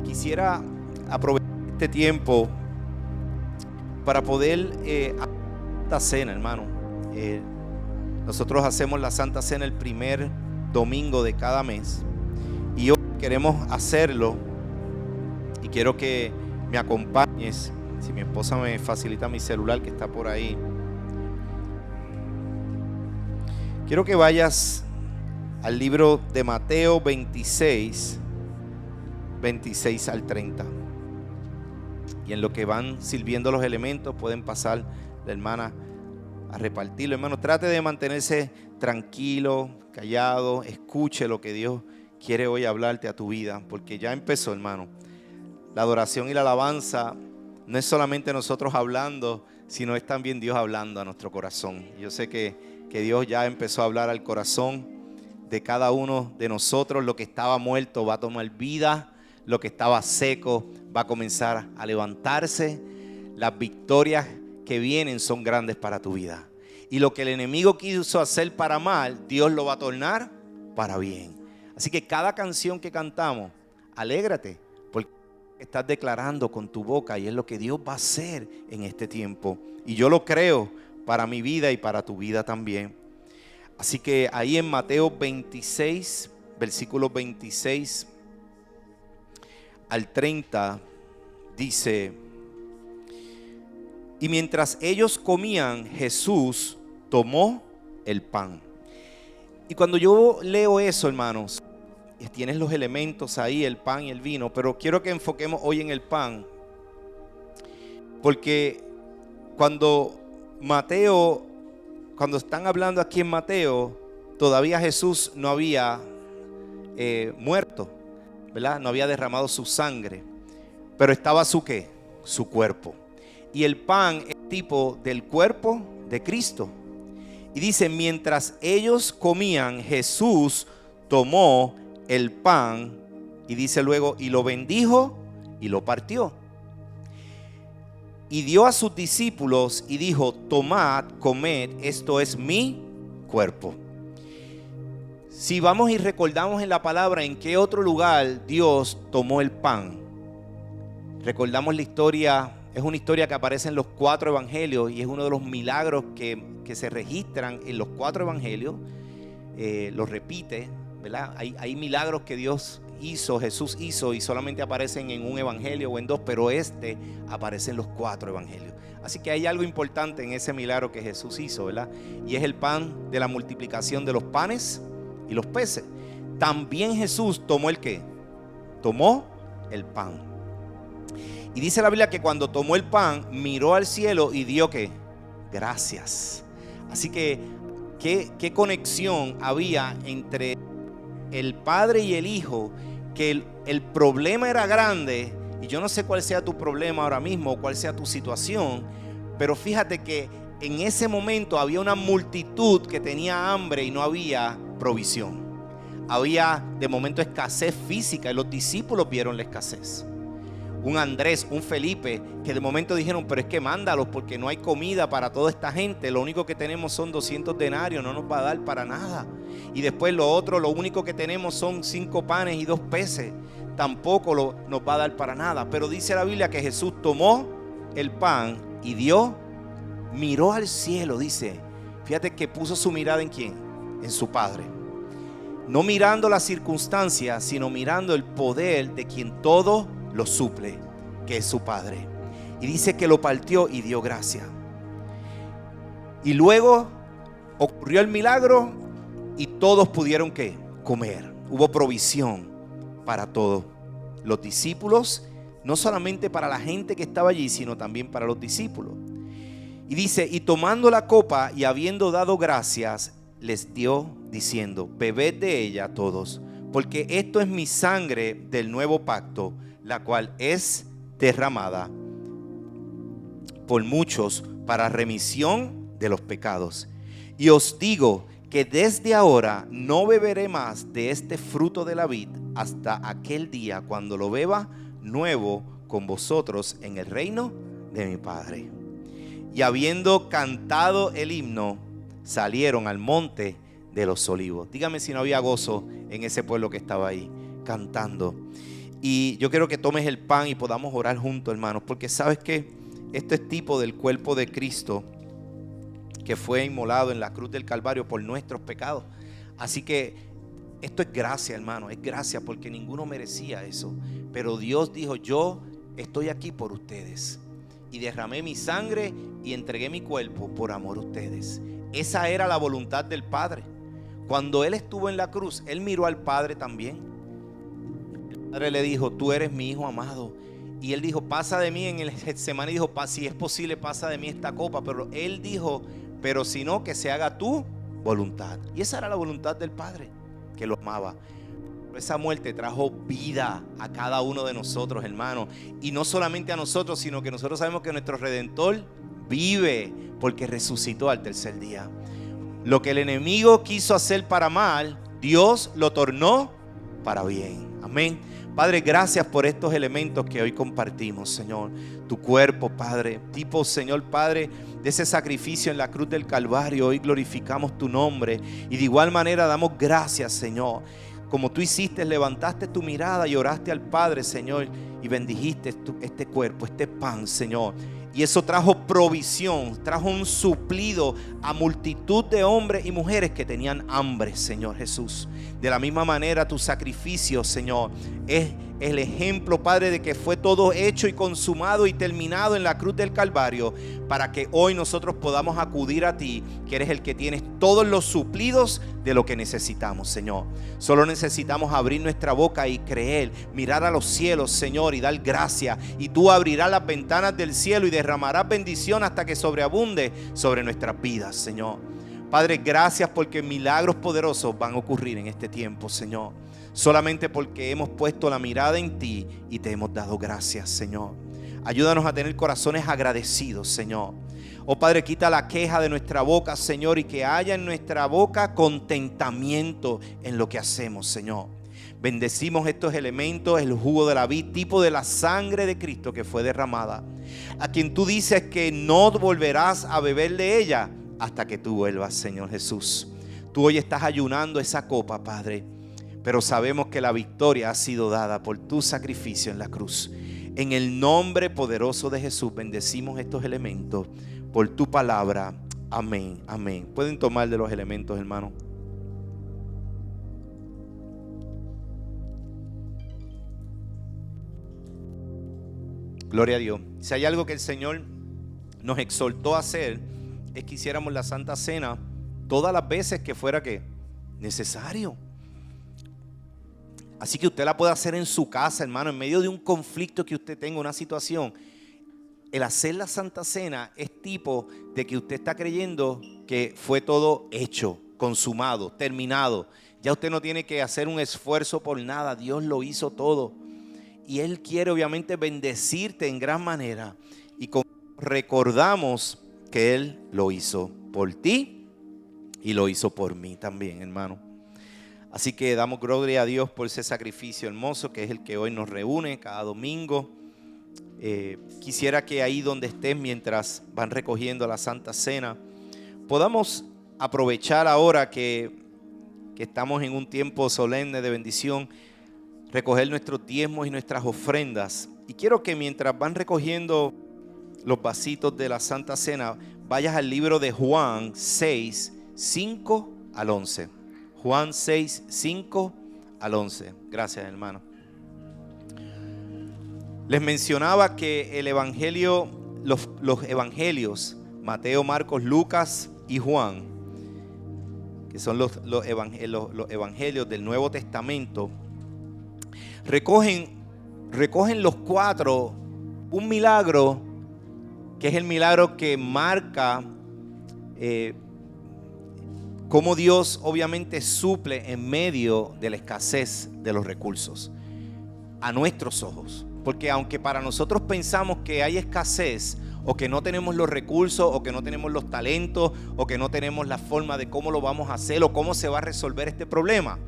Y quisiera aprovechar este tiempo para poder Santa Cena, hermano. Nosotros hacemos la Santa Cena el primer domingo de cada mes y hoy queremos hacerlo y quiero que me acompañes. Si mi esposa me facilita mi celular que está por ahí, quiero que vayas al libro de Mateo 26 al 30. Y en lo que van sirviendo los elementos pueden pasar la hermana a repartirlo. Hermano, trate de mantenerse tranquilo, callado, escuche lo que Dios quiere hoy hablarte a tu vida, porque ya empezó, hermano. La adoración y la alabanza no es solamente nosotros hablando, sino es también Dios hablando a nuestro corazón. Yo sé que Dios ya empezó a hablar al corazón de cada uno de nosotros. Lo que estaba muerto va a tomar vida, lo que estaba seco va a comenzar a levantarse. Las victorias que vienen son grandes para tu vida. Y lo que el enemigo quiso hacer para mal, Dios lo va a tornar para bien. Así que cada canción que cantamos, alégrate, porque estás declarando con tu boca y es lo que Dios va a hacer en este tiempo. Y yo lo creo para mi vida y para tu vida también. Así que ahí en Mateo 26, versículos 26 al 30, dice: y mientras ellos comían, Jesús tomó el pan. Y cuando yo leo eso, hermanos, tienes los elementos ahí, el pan y el vino, pero quiero que enfoquemos hoy en el pan, porque cuando están hablando aquí en Mateo, todavía Jesús no había muerto, ¿verdad? No había derramado su sangre, pero estaba su ¿qué? Su cuerpo. Y el pan es tipo del cuerpo de Cristo. Y dice, mientras ellos comían, Jesús tomó el pan y dice luego, y lo bendijo y lo partió. Y dio a sus discípulos y dijo, tomad, comed, esto es mi cuerpo. Si vamos y recordamos en la palabra en qué otro lugar Dios tomó el pan, recordamos la historia. Es una historia que aparece en los 4 evangelios y es uno de los milagros que se registran en los 4 evangelios. Los repite, ¿verdad? Hay milagros que Dios hizo, Jesús hizo y solamente aparecen en un evangelio o en 2, pero aparece en los 4 evangelios. Así que hay algo importante en ese milagro que Jesús hizo, ¿verdad? Y es el pan de la multiplicación de los panes y los peces. También Jesús tomó ¿el qué? Tomó el pan. Y dice la Biblia que cuando tomó el pan, miró al cielo y dio ¿qué? Gracias. Así que, ¿qué conexión había entre el Padre y el Hijo? Que el problema era grande. Y yo no sé cuál sea tu problema ahora mismo, cuál sea tu situación. Pero fíjate que en ese momento había una multitud que tenía hambre y no había provisión. Había de momento escasez física y los discípulos vieron la escasez. Un Andrés, un Felipe, que de momento dijeron, pero es que mándalos porque no hay comida para toda esta gente. Lo único que tenemos son 200 denarios, no nos va a dar para nada. Y después lo único que tenemos son 5 panes y 2 peces. Tampoco nos va a dar para nada. Pero dice la Biblia que Jesús tomó el pan y dio, miró al cielo, dice. Fíjate que puso su mirada ¿en quién? En su Padre. No mirando las circunstancias, sino mirando el poder de quien todo lo suple, que es su Padre. Y dice que lo partió y dio gracia. Y luego ocurrió el milagro y todos pudieron ¿qué? Comer. Hubo provisión para todos los discípulos, no solamente para la gente que estaba allí, sino también para los discípulos. Y dice, y tomando la copa y habiendo dado gracias, les dio diciendo, bebed de ella todos, porque esto es mi sangre del nuevo pacto, la cual es derramada por muchos para remisión de los pecados. Y os digo que desde ahora no beberé más de este fruto de la vid hasta aquel día cuando lo beba nuevo con vosotros en el reino de mi Padre. Y habiendo cantado el himno, salieron al monte de los olivos. Dígame si no había gozo en ese pueblo que estaba ahí cantando. Y yo quiero que tomes el pan y podamos orar juntos, hermanos, porque sabes que este es tipo del cuerpo de Cristo que fue inmolado en la cruz del Calvario por nuestros pecados. Así que esto es gracia, hermano, es gracia, porque ninguno merecía eso. Pero Dios dijo: yo estoy aquí por ustedes y derramé mi sangre y entregué mi cuerpo por amor a ustedes. Esa era la voluntad del Padre. Cuando Él estuvo en la cruz, Él miró al Padre también. El Padre le dijo: tú eres mi Hijo amado. Y Él dijo: pasa de mí. En el Getsemaní dijo: si es posible, pasa de mí esta copa. Pero Él dijo: pero si no, que se haga tu voluntad. Y esa era la voluntad del Padre, que lo amaba. Esa muerte trajo vida a cada uno de nosotros, hermanos. Y no solamente a nosotros, sino que nosotros sabemos que nuestro Redentor vive, porque resucitó al tercer día. Lo que el enemigo quiso hacer para mal, Dios lo tornó para bien. Amén. Padre, gracias por estos elementos que hoy compartimos, Señor. Tu cuerpo, Padre, tipo, Señor, Padre, de ese sacrificio en la cruz del Calvario. Hoy glorificamos tu nombre y de igual manera damos gracias, Señor. Como tú hiciste, levantaste tu mirada y oraste al Padre, Señor, y bendijiste este cuerpo, este pan, Señor. Y eso trajo provisión, trajo un suplido a multitud de hombres y mujeres que tenían hambre, Señor Jesús. De la misma manera, tu sacrificio, Señor, es el ejemplo, Padre, de que fue todo hecho y consumado y terminado en la cruz del Calvario, para que hoy nosotros podamos acudir a ti, que eres el que tienes todos los suplidos de lo que necesitamos, Señor. Solo necesitamos abrir nuestra boca y creer, mirar a los cielos, Señor, y dar gracias. Y tú abrirás las ventanas del cielo y derramarás bendición hasta que sobreabunde sobre nuestras vidas, Señor. Padre, gracias porque milagros poderosos van a ocurrir en este tiempo, Señor. Solamente porque hemos puesto la mirada en ti y te hemos dado gracias, Señor. Ayúdanos a tener corazones agradecidos, Señor. Oh Padre, quita la queja de nuestra boca, Señor, y que haya en nuestra boca contentamiento en lo que hacemos, Señor. Bendecimos estos elementos, el jugo de la vid, tipo de la sangre de Cristo que fue derramada, a quien tú dices que no volverás a beber de ella hasta que tú vuelvas, Señor Jesús. Tú hoy estás ayunando esa copa, Padre, pero sabemos que la victoria ha sido dada por tu sacrificio en la cruz. En el nombre poderoso de Jesús bendecimos estos elementos por tu palabra. Amén, amén. Pueden tomar de los elementos, hermano. Gloria a Dios. Si hay algo que el Señor nos exhortó a hacer, es que hiciéramos la Santa Cena todas las veces que fuera necesario. Así que usted la puede hacer en su casa, hermano, en medio de un conflicto que usted tenga, una situación. El hacer la Santa Cena es tipo de que usted está creyendo que fue todo hecho, consumado, terminado. Ya usted no tiene que hacer un esfuerzo por nada. Dios lo hizo todo. Y Él quiere obviamente bendecirte en gran manera. Y recordamos que Él lo hizo por ti y lo hizo por mí también, hermano. Así que damos gloria a Dios por ese sacrificio hermoso que es el que hoy nos reúne cada domingo. Quisiera que ahí donde estés, mientras van recogiendo la Santa Cena, podamos aprovechar ahora que estamos en un tiempo solemne de bendición, recoger nuestros diezmos y nuestras ofrendas. Y quiero que mientras van recogiendo los vasitos de la Santa Cena, vayas al libro de Juan 6, 5 al 11. Juan 6, 5 al 11. Gracias, hermano. Les mencionaba que el evangelio, los evangelios, Mateo, Marcos, Lucas y Juan, que son los evangelios del Nuevo Testamento, recogen los cuatro un milagro que es el milagro que marca cómo Dios obviamente suple en medio de la escasez de los recursos a nuestros ojos. Porque aunque para nosotros pensamos que hay escasez, o que no tenemos los recursos, o que no tenemos los talentos, o que no tenemos la forma de cómo lo vamos a hacer, o cómo se va a resolver este problema,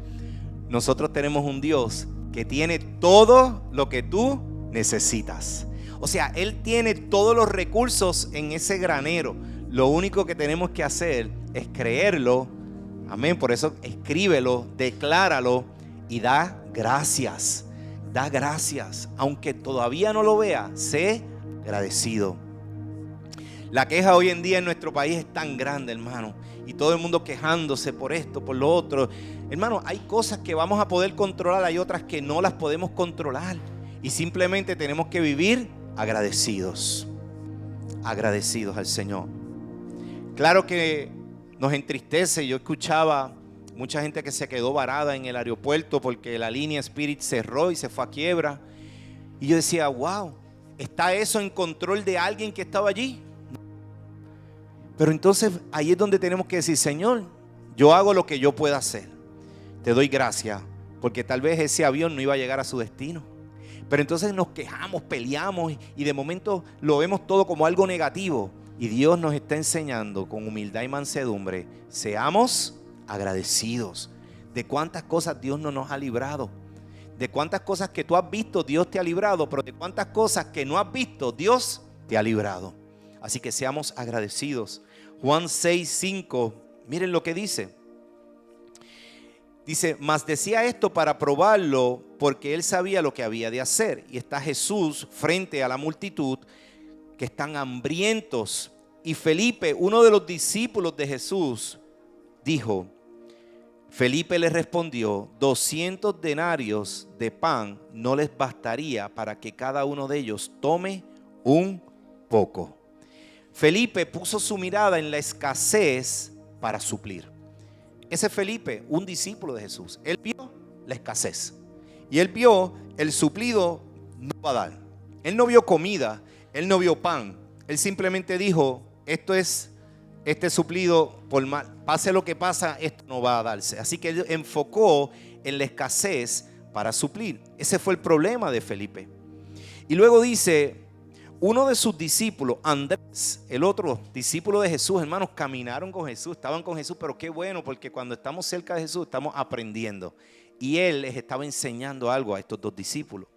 nosotros tenemos un Dios que tiene todo lo que tú necesitas. O sea, Él tiene todos los recursos en ese granero. Lo único que tenemos que hacer es creerlo. Amén. Por eso escríbelo, decláralo y da gracias. Da gracias, aunque todavía no lo vea, sé agradecido. La queja hoy en día en nuestro país es tan grande, hermano, y todo el mundo quejándose por esto, por lo otro. Hermano, hay cosas que vamos a poder controlar, hay otras que no las podemos controlar, y simplemente tenemos que vivir agradecidos al Señor. Claro que nos entristece. Yo escuchaba mucha gente que se quedó varada en el aeropuerto porque la línea Spirit cerró y se fue a quiebra. Y yo decía, wow, ¿está eso en control de alguien que estaba allí? Pero entonces ahí es donde tenemos que decir, Señor, yo hago lo que yo pueda hacer. Te doy gracias, porque tal vez ese avión no iba a llegar a su destino. Pero entonces nos quejamos, peleamos y de momento lo vemos todo como algo negativo. Y Dios nos está enseñando con humildad y mansedumbre, seamos agradecidos de cuántas cosas Dios no nos ha librado. De cuántas cosas que tú has visto Dios te ha librado, pero de cuántas cosas que no has visto Dios te ha librado. Así que seamos agradecidos. Juan 6:5, miren lo que dice. Dice, mas decía esto para probarlo, porque él sabía lo que había de hacer. Y está Jesús frente a la multitud que están hambrientos. Y Felipe, uno de los discípulos de Jesús, dijo, Felipe le respondió, 200 denarios de pan no les bastaría para que cada uno de ellos tome un poco. Felipe puso su mirada en la escasez para suplir. Ese Felipe, un discípulo de Jesús, él vio la escasez y él vio el suplido no va a dar. Él no vio comida, él no vio pan. Él simplemente dijo, este suplido, por mal, pase lo que pasa, esto no va a darse. Así que él enfocó en la escasez para suplir. Ese fue el problema de Felipe. Y luego dice, uno de sus discípulos, Andrés, el otro discípulo de Jesús, hermanos, caminaron con Jesús, estaban con Jesús, pero qué bueno, porque cuando estamos cerca de Jesús estamos aprendiendo. Y él les estaba enseñando algo a estos dos discípulos.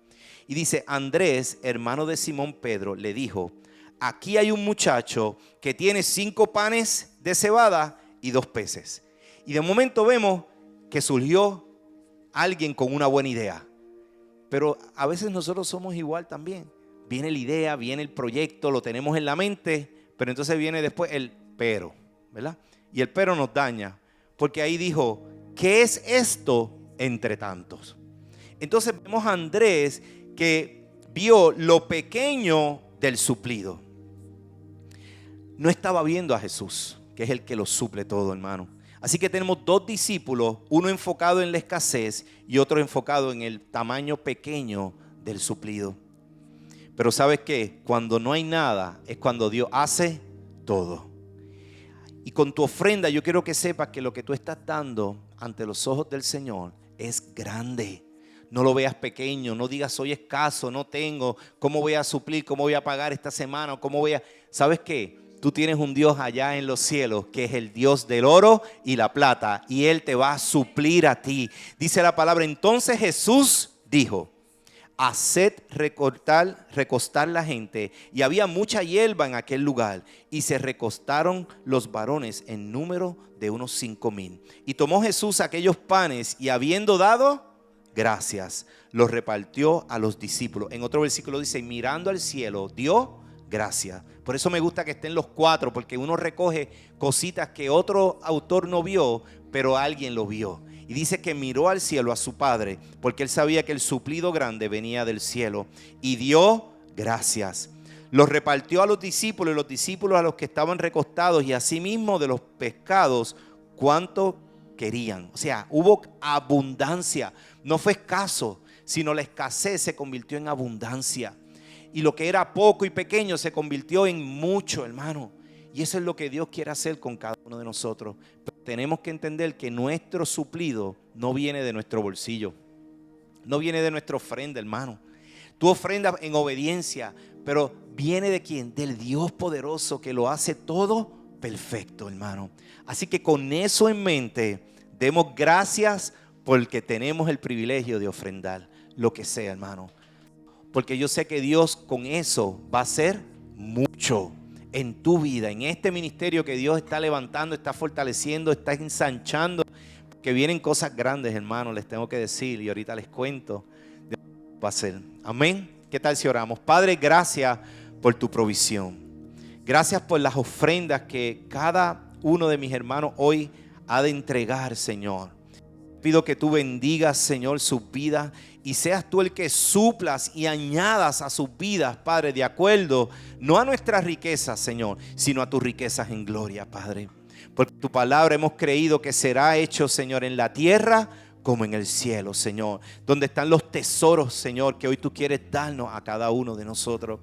Y dice, Andrés, hermano de Simón Pedro, le dijo, aquí hay un muchacho que tiene 5 panes de cebada y 2 peces. Y de momento vemos que surgió alguien con una buena idea. Pero a veces nosotros somos igual también. Viene la idea, viene el proyecto, lo tenemos en la mente, pero entonces viene después el pero, ¿verdad? Y el pero nos daña, porque ahí dijo, ¿qué es esto entre tantos? Entonces vemos a Andrés que vio lo pequeño del suplido. No estaba viendo a Jesús, que es el que lo suple todo, hermano. Así que tenemos 2 discípulos, uno enfocado en la escasez y otro enfocado en el tamaño pequeño del suplido. Pero ¿sabes qué? Cuando no hay nada es cuando Dios hace todo. Y con tu ofrenda yo quiero que sepas que lo que tú estás dando ante los ojos del Señor es grande. No lo veas pequeño, no digas soy escaso, no tengo, ¿cómo voy a suplir? ¿Cómo voy a pagar esta semana? ¿Cómo voy a...? ¿Sabes qué? Tú tienes un Dios allá en los cielos que es el Dios del oro y la plata y Él te va a suplir a ti. Dice la palabra, entonces Jesús dijo, haced recostar la gente. Y había mucha hierba en aquel lugar. Y se recostaron los varones en número de unos 5,000. Y tomó Jesús aquellos panes y habiendo dado gracias, los repartió a los discípulos. En otro versículo dice, mirando al cielo, dio gracias. Por eso me gusta que estén los 4, porque uno recoge cositas que otro autor no vio, pero alguien lo vio. Y dice que miró al cielo a su padre, porque él sabía que el suplido grande venía del cielo. Y dio gracias. Los repartió a los discípulos y los discípulos a los que estaban recostados. Y asimismo de los pescados, cuánto querían. O sea, hubo abundancia. No fue escaso, sino la escasez se convirtió en abundancia. Y lo que era poco y pequeño se convirtió en mucho, hermano. Y eso es lo que Dios quiere hacer con cada uno de nosotros. Pero tenemos que entender que nuestro suplido no viene de nuestro bolsillo. No viene de nuestra ofrenda, hermano. Tú ofrendas en obediencia, pero viene de ¿quién? Del Dios poderoso que lo hace todo perfecto, hermano. Así que con eso en mente, demos gracias porque tenemos el privilegio de ofrendar lo que sea, hermano. Porque yo sé que Dios con eso va a hacer mucho en tu vida, en este ministerio que Dios está levantando, está fortaleciendo, está ensanchando, que vienen cosas grandes, hermano, les tengo que decir y ahorita les cuento. va a ser. Amén. ¿Qué tal si oramos? Padre, gracias por tu provisión. Gracias por las ofrendas que cada uno de mis hermanos hoy ha de entregar, Señor. Pido que tú bendigas, Señor, sus vidas y seas tú el que suplas y añadas a sus vidas, Padre, de acuerdo, no a nuestras riquezas, Señor, sino a tus riquezas en gloria, Padre. Por tu palabra hemos creído que será hecho, Señor, en la tierra como en el cielo, Señor. Donde están los tesoros, Señor, que hoy tú quieres darnos a cada uno de nosotros.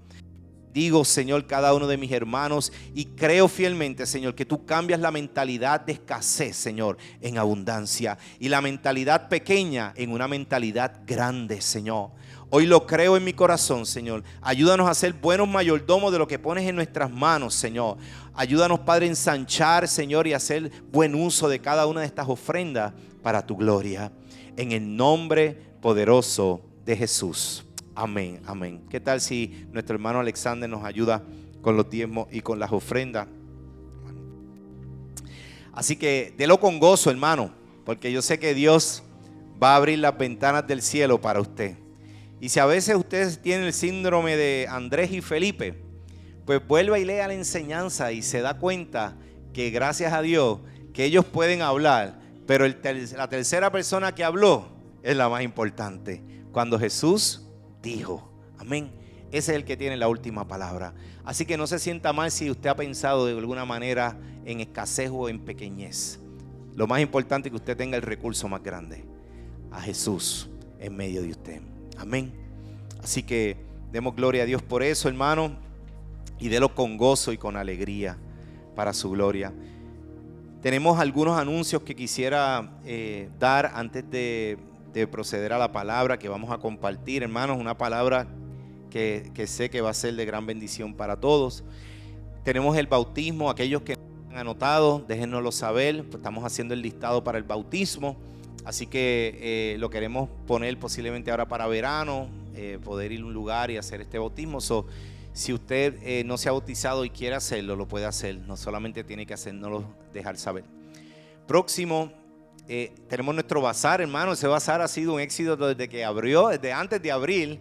Digo, Señor, cada uno de mis hermanos y creo fielmente, Señor, que tú cambias la mentalidad de escasez, Señor, en abundancia y la mentalidad pequeña en una mentalidad grande, Señor. Hoy lo creo en mi corazón, Señor. Ayúdanos a ser buenos mayordomos de lo que pones en nuestras manos, Señor. Ayúdanos, Padre, a ensanchar, Señor, y a hacer buen uso de cada una de estas ofrendas para tu gloria. En el nombre poderoso de Jesús. Amén, amén. ¿Qué tal si nuestro hermano Alexander nos ayuda con los diezmos y con las ofrendas? Así que délo con gozo, hermano, porque yo sé que Dios va a abrir las ventanas del cielo para usted. Y si a veces ustedes tienen el síndrome de Andrés y Felipe, pues vuelva y lea la enseñanza y se da cuenta que gracias a Dios que ellos pueden hablar, pero la tercera persona que habló es la más importante. Cuando Jesús dijo, amén, ese es el que tiene la última palabra. Así que no se sienta mal si usted ha pensado de alguna manera en escasez o en pequeñez. Lo más importante es que usted tenga el recurso más grande, a Jesús en medio de usted. Amén. Así que demos gloria a Dios por eso, hermano, y délo con gozo y con alegría para su gloria. Tenemos algunos anuncios que quisiera dar antes de proceder a la palabra que vamos a compartir, hermanos. Una palabra que sé que va a ser de gran bendición para todos. Tenemos el bautismo. Aquellos que han anotado, déjennoslo saber. Estamos haciendo el listado para el bautismo, así que lo queremos poner posiblemente ahora para verano, poder ir a un lugar y hacer este bautismo. Si usted no se ha bautizado y quiere hacerlo, lo puede hacer. No solamente tiene que hacernoslo, dejar saber. Próximo, tenemos nuestro bazar, hermano. Ese bazar ha sido un éxito desde que abrió, desde antes de abril.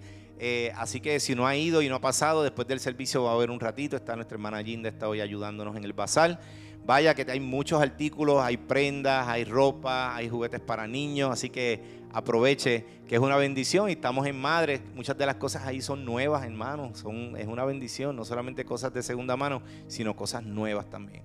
Así que si no ha ido y no ha pasado, después del servicio va a haber un ratito. Está nuestra hermana Ginda, está hoy ayudándonos en el bazar. Vaya que hay muchos artículos, hay prendas, hay ropa, hay juguetes para niños. Así que aproveche, que es una bendición. Y estamos en Madres. Muchas de las cosas ahí son nuevas, hermano. Es una bendición, no solamente cosas de segunda mano, sino cosas nuevas también.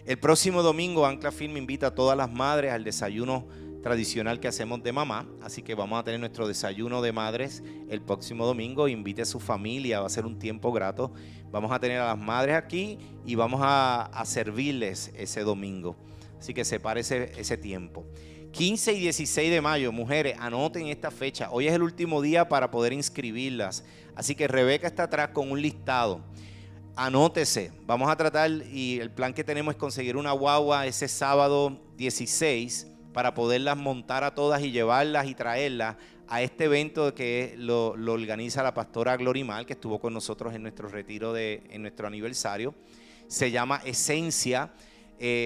El próximo domingo Ancla Film invita a todas las madres al desayuno tradicional que hacemos de mamá. Así que vamos a tener nuestro desayuno de madres el próximo domingo. Invite a su familia, va a ser un tiempo grato. Vamos a tener a las madres aquí y vamos a servirles ese domingo. Así que separe ese tiempo. 15 y 16 de mayo, mujeres, anoten esta fecha. Hoy es el último día para poder inscribirlas. Así que Rebeca está atrás con un listado. Anótese, vamos a tratar, y el plan que tenemos es conseguir una guagua ese sábado 16 para poderlas montar a todas y llevarlas y traerlas a este evento que lo organiza la pastora Glorimar, que estuvo con nosotros en nuestro retiro en nuestro aniversario. Se llama Esencia.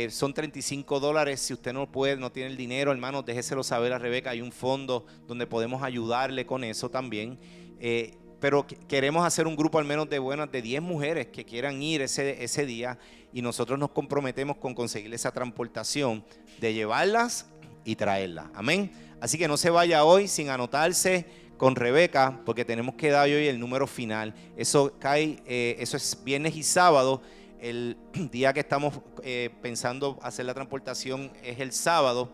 Son $35. Si usted no puede, no tiene el dinero, hermano, déjeselo saber a Rebeca. Hay un fondo donde podemos ayudarle con eso también. Pero queremos hacer un grupo al menos de 10 mujeres que quieran ir ese día, y nosotros nos comprometemos con conseguir esa transportación de llevarlas y traerlas. Amén. Así que no se vaya hoy sin anotarse con Rebeca, porque tenemos que dar hoy el número final. Eso es viernes y sábado. El día que estamos pensando hacer la transportación es el sábado.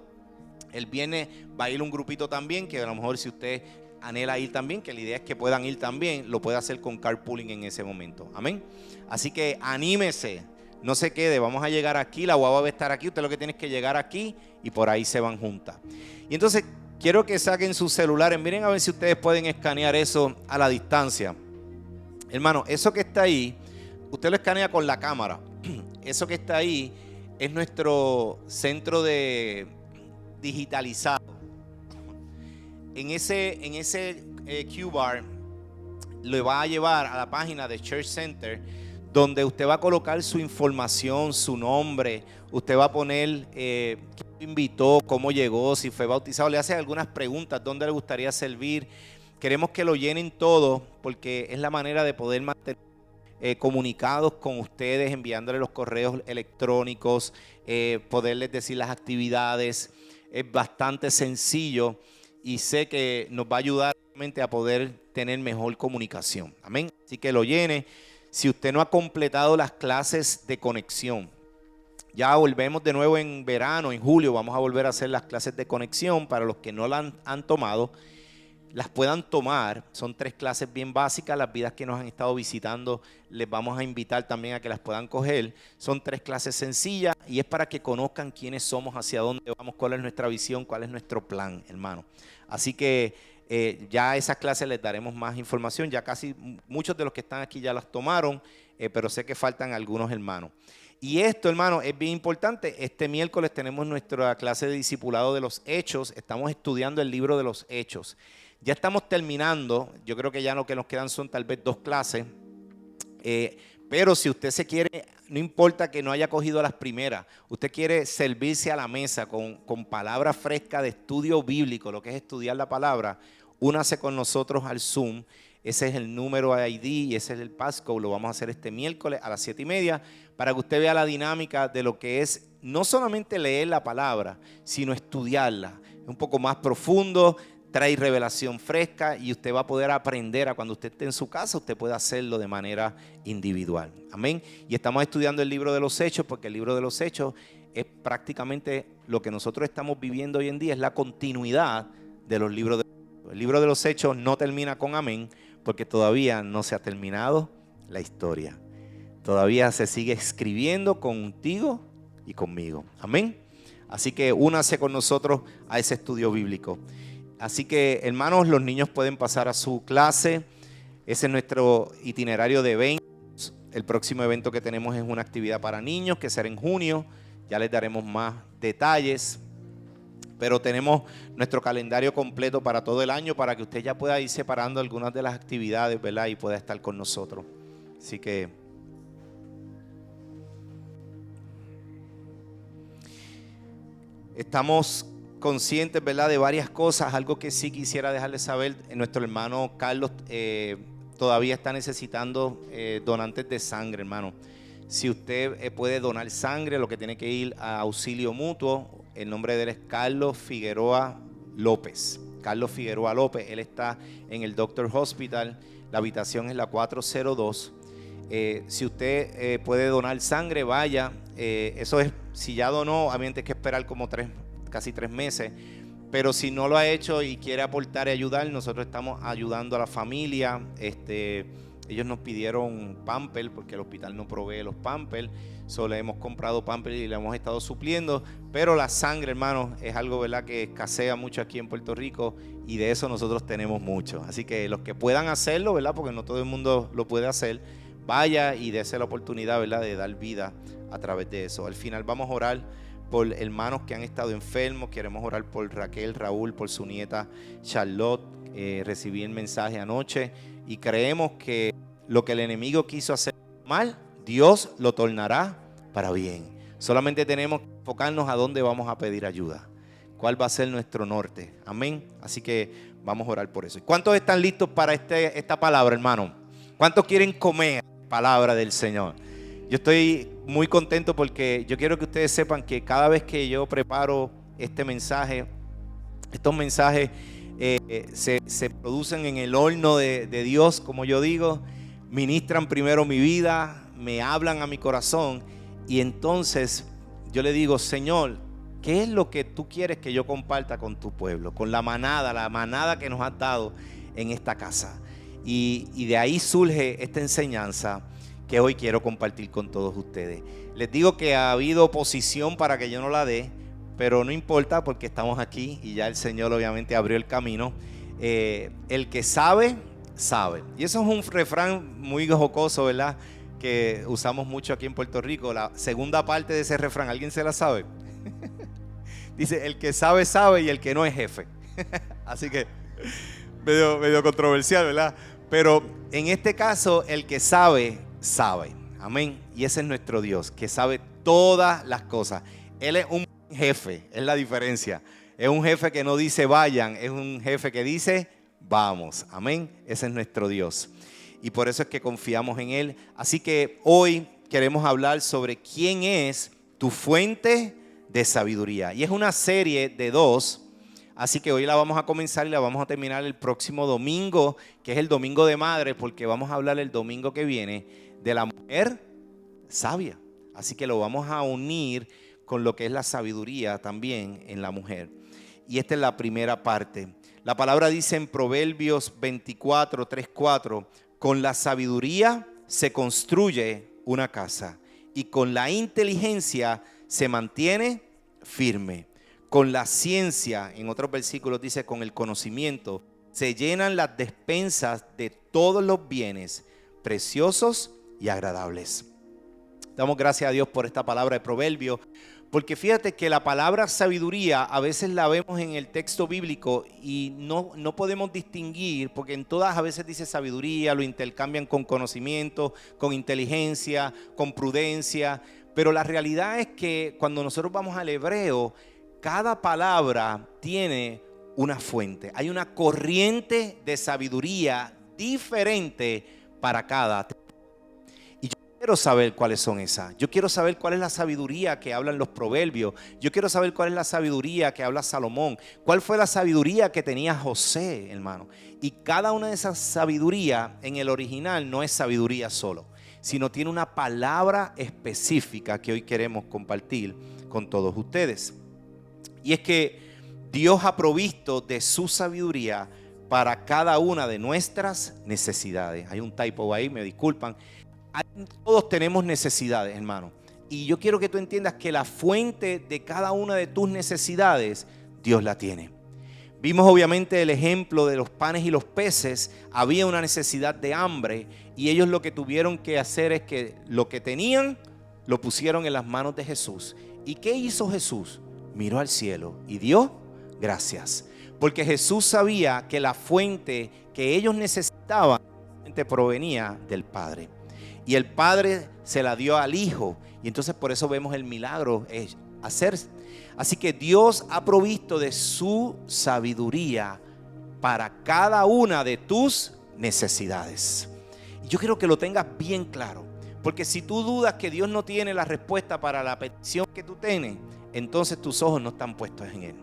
El viernes va a ir un grupito también, que a lo mejor si usted anhela ir también, que la idea es que puedan ir también, lo puede hacer con carpooling en ese momento. Amén. Así que anímese, no se quede, vamos a llegar aquí, la guagua va a estar aquí, usted lo que tiene es que llegar aquí y por ahí se van juntas. Y entonces quiero que saquen sus celulares, miren a ver si ustedes pueden escanear eso a la distancia. Hermano, eso que está ahí, usted lo escanea con la cámara. Eso que está ahí es nuestro centro de digitalizado. En ese Q-Bar le va a llevar a la página de Church Center, donde usted va a colocar su información, su nombre. Usted va a poner quién lo invitó, cómo llegó, si fue bautizado. Le hace algunas preguntas, dónde le gustaría servir. queremos que lo llenen todo porque es la manera de poder mantener comunicados con ustedes, enviándoles los correos electrónicos, poderles decir las actividades. Es bastante sencillo y sé que nos va a ayudar realmente a poder tener mejor comunicación. Amén. Así que lo llene. Si usted no ha completado las clases de conexión, ya volvemos de nuevo en verano, en julio, vamos a volver a hacer las clases de conexión para los que no las han tomado. Las puedan tomar, son 3 clases bien básicas, las vidas que nos han estado visitando les vamos a invitar también a que las puedan coger. Son 3 clases sencillas y es para que conozcan quiénes somos, hacia dónde vamos, cuál es nuestra visión, cuál es nuestro plan, hermano. Así que ya a esas clases les daremos más información, ya casi muchos de los que están aquí ya las tomaron, pero sé que faltan algunos hermanos. Y esto, hermano, es bien importante. Este miércoles tenemos nuestra clase de discipulado de los Hechos, estamos estudiando el libro de los Hechos. Ya estamos terminando, yo creo que ya lo que nos quedan son tal vez 2 clases, pero si usted se quiere, no importa que no haya cogido las primeras, usted quiere servirse a la mesa con palabra fresca de estudio bíblico, lo que es estudiar la palabra, únase con nosotros al Zoom. Ese es el número ID y ese es el passcode, lo vamos a hacer este miércoles a las 7:30 para que usted vea la dinámica de lo que es no solamente leer la palabra, sino estudiarla. Es un poco más profundo, trae revelación fresca y usted va a poder aprender a cuando usted esté en su casa, usted puede hacerlo de manera individual. Amén. Y estamos estudiando el libro de los Hechos porque el libro de los Hechos es prácticamente lo que nosotros estamos viviendo hoy en día, es la continuidad de los libros de los Hechos. El libro de los Hechos no termina con amén porque todavía no se ha terminado la historia. Todavía se sigue escribiendo contigo y conmigo. Amén. Así que únase con nosotros a ese estudio bíblico. Así que, hermanos, los niños pueden pasar a su clase. Ese es nuestro itinerario de eventos. El próximo evento que tenemos es una actividad para niños que será en junio. Ya les daremos más detalles. Pero tenemos nuestro calendario completo para todo el año para que usted ya pueda ir separando algunas de las actividades, ¿verdad? Y pueda estar con nosotros. Así que estamos conscientes, ¿verdad?, de varias cosas. Algo que sí quisiera dejarles saber, nuestro hermano Carlos todavía está necesitando donantes de sangre, hermano. Si usted puede donar sangre, lo que tiene que ir a Auxilio Mutuo. El nombre de él es Carlos Figueroa López. Carlos Figueroa López, él está en el Doctor Hospital, la habitación es la 402. Si usted puede donar sangre, vaya. Eso es, si ya donó, obviamente hay que esperar como casi 3 meses. Pero si no lo ha hecho y quiere aportar y ayudar, nosotros estamos ayudando a la familia. Ellos nos pidieron Pampers porque el hospital no provee los Pampers. Solo hemos comprado Pampers y le hemos estado supliendo. Pero la sangre, hermano, es algo, ¿verdad?, que escasea mucho aquí en Puerto Rico y de eso nosotros tenemos mucho. Así que los que puedan hacerlo, ¿verdad?, porque no todo el mundo lo puede hacer, vaya y dése la oportunidad, ¿verdad?, de dar vida a través de eso. Al final vamos a orar por hermanos que han estado enfermos. Queremos orar por Raquel, Raúl, por su nieta Charlotte. Recibí el mensaje anoche y creemos que lo que el enemigo quiso hacer mal, Dios lo tornará para bien. Solamente tenemos que enfocarnos a dónde vamos a pedir ayuda, cuál va a ser nuestro norte. Amén. Así que vamos a orar por eso. ¿Cuántos están listos para esta palabra, hermano? ¿Cuántos quieren comer palabra del Señor? Yo estoy muy contento porque yo quiero que ustedes sepan que cada vez que yo preparo este mensaje, estos mensajes se producen en el horno de Dios, como yo digo, ministran primero mi vida, me hablan a mi corazón y entonces yo le digo, Señor, ¿qué es lo que tú quieres que yo comparta con tu pueblo? Con la manada que nos has dado en esta casa. Y de ahí surge esta enseñanza que hoy quiero compartir con todos ustedes. Les digo que ha habido oposición para que yo no la dé, pero no importa porque estamos aquí y ya el Señor obviamente abrió el camino. El que sabe, sabe. Y eso es un refrán muy jocoso, ¿verdad?, que usamos mucho aquí en Puerto Rico. La segunda parte de ese refrán, ¿alguien se la sabe? Dice, el que sabe, sabe y el que no es jefe. Así que medio controversial, ¿verdad? Pero en este caso, el que sabe, sabe. Amén. Y ese es nuestro Dios, que sabe todas las cosas. Él es un jefe, es la diferencia. Es un jefe que no dice vayan, es un jefe que dice vamos. Amén. Ese es nuestro Dios. Y por eso es que confiamos en Él. Así que hoy queremos hablar sobre quién es tu fuente de sabiduría. Y es una serie de 2. Así que hoy la vamos a comenzar y la vamos a terminar el próximo domingo, que es el Domingo de Madre, porque vamos a hablar el domingo que viene de la mujer sabia. Así que lo vamos a unir con lo que es la sabiduría también en la mujer. Y esta es la primera parte. La palabra dice en Proverbios 24, 3, 4, con la sabiduría se construye una casa y con la inteligencia se mantiene firme. Con la ciencia, en otros versículos dice, con el conocimiento, se llenan las despensas de todos los bienes preciosos y agradables. Damos gracias a Dios por esta palabra de Proverbio, porque fíjate que la palabra sabiduría a veces la vemos en el texto bíblico y no podemos distinguir, porque en todas a veces dice sabiduría, lo intercambian con conocimiento, con inteligencia, con prudencia, pero la realidad es que cuando nosotros vamos al hebreo, cada palabra tiene una fuente. Hay una corriente de sabiduría diferente para cada. Y yo quiero saber cuáles son esas. Yo quiero saber cuál es la sabiduría que hablan los proverbios. Yo quiero saber cuál es la sabiduría que habla Salomón. ¿Cuál fue la sabiduría que tenía José, hermano? Y cada una de esas sabidurías en el original no es sabiduría solo, sino tiene una palabra específica que hoy queremos compartir con todos ustedes. Y es que Dios ha provisto de su sabiduría para cada una de nuestras necesidades. Hay un typo ahí, me disculpan. Todos tenemos necesidades, hermano. Y yo quiero que tú entiendas que la fuente de cada una de tus necesidades, Dios la tiene. Vimos obviamente el ejemplo de los panes y los peces. Había una necesidad de hambre y ellos lo que tuvieron que hacer es que lo que tenían lo pusieron en las manos de Jesús. ¿Y qué hizo Jesús? Miró al cielo y dio gracias, porque Jesús sabía que la fuente que ellos necesitaban provenía del Padre, y el Padre se la dio al Hijo, y entonces por eso vemos el milagro hacerse. Así que Dios ha provisto de su sabiduría para cada una de tus necesidades. Y yo quiero que lo tengas bien claro, porque si tú dudas que Dios no tiene la respuesta para la petición que tú tienes, entonces tus ojos no están puestos en Él.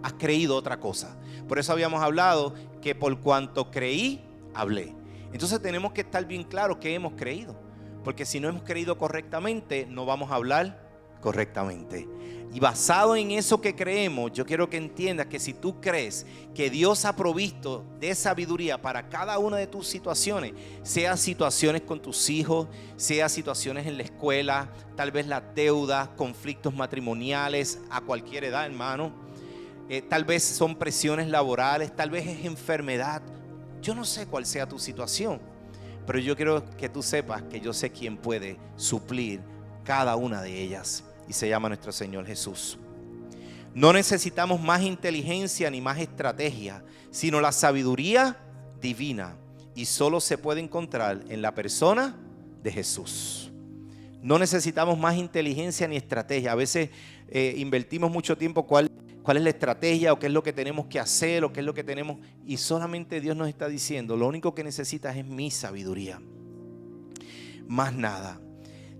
Has creído otra cosa. Por eso habíamos hablado que por cuanto creí, hablé. Entonces tenemos que estar bien claros que hemos creído, porque si no hemos creído correctamente, no vamos a hablar correctamente. Y basado en eso que creemos, yo quiero que entiendas que si tú crees que Dios ha provisto de sabiduría para cada una de tus situaciones, sea situaciones con tus hijos, sea situaciones en la escuela, tal vez las deudas, conflictos matrimoniales a cualquier edad, hermano, tal vez son presiones laborales, tal vez es enfermedad. Yo no sé cuál sea tu situación, pero yo quiero que tú sepas que yo sé quién puede suplir cada una de ellas. Y se llama nuestro Señor Jesús. No necesitamos más inteligencia ni más estrategia, sino la sabiduría divina. Y solo se puede encontrar en la persona de Jesús. No necesitamos más inteligencia ni estrategia. A veces invertimos mucho tiempo cuál es la estrategia o qué es lo que tenemos que hacer o qué es lo que tenemos. Y solamente Dios nos está diciendo, lo único que necesitas es mi sabiduría. Más nada.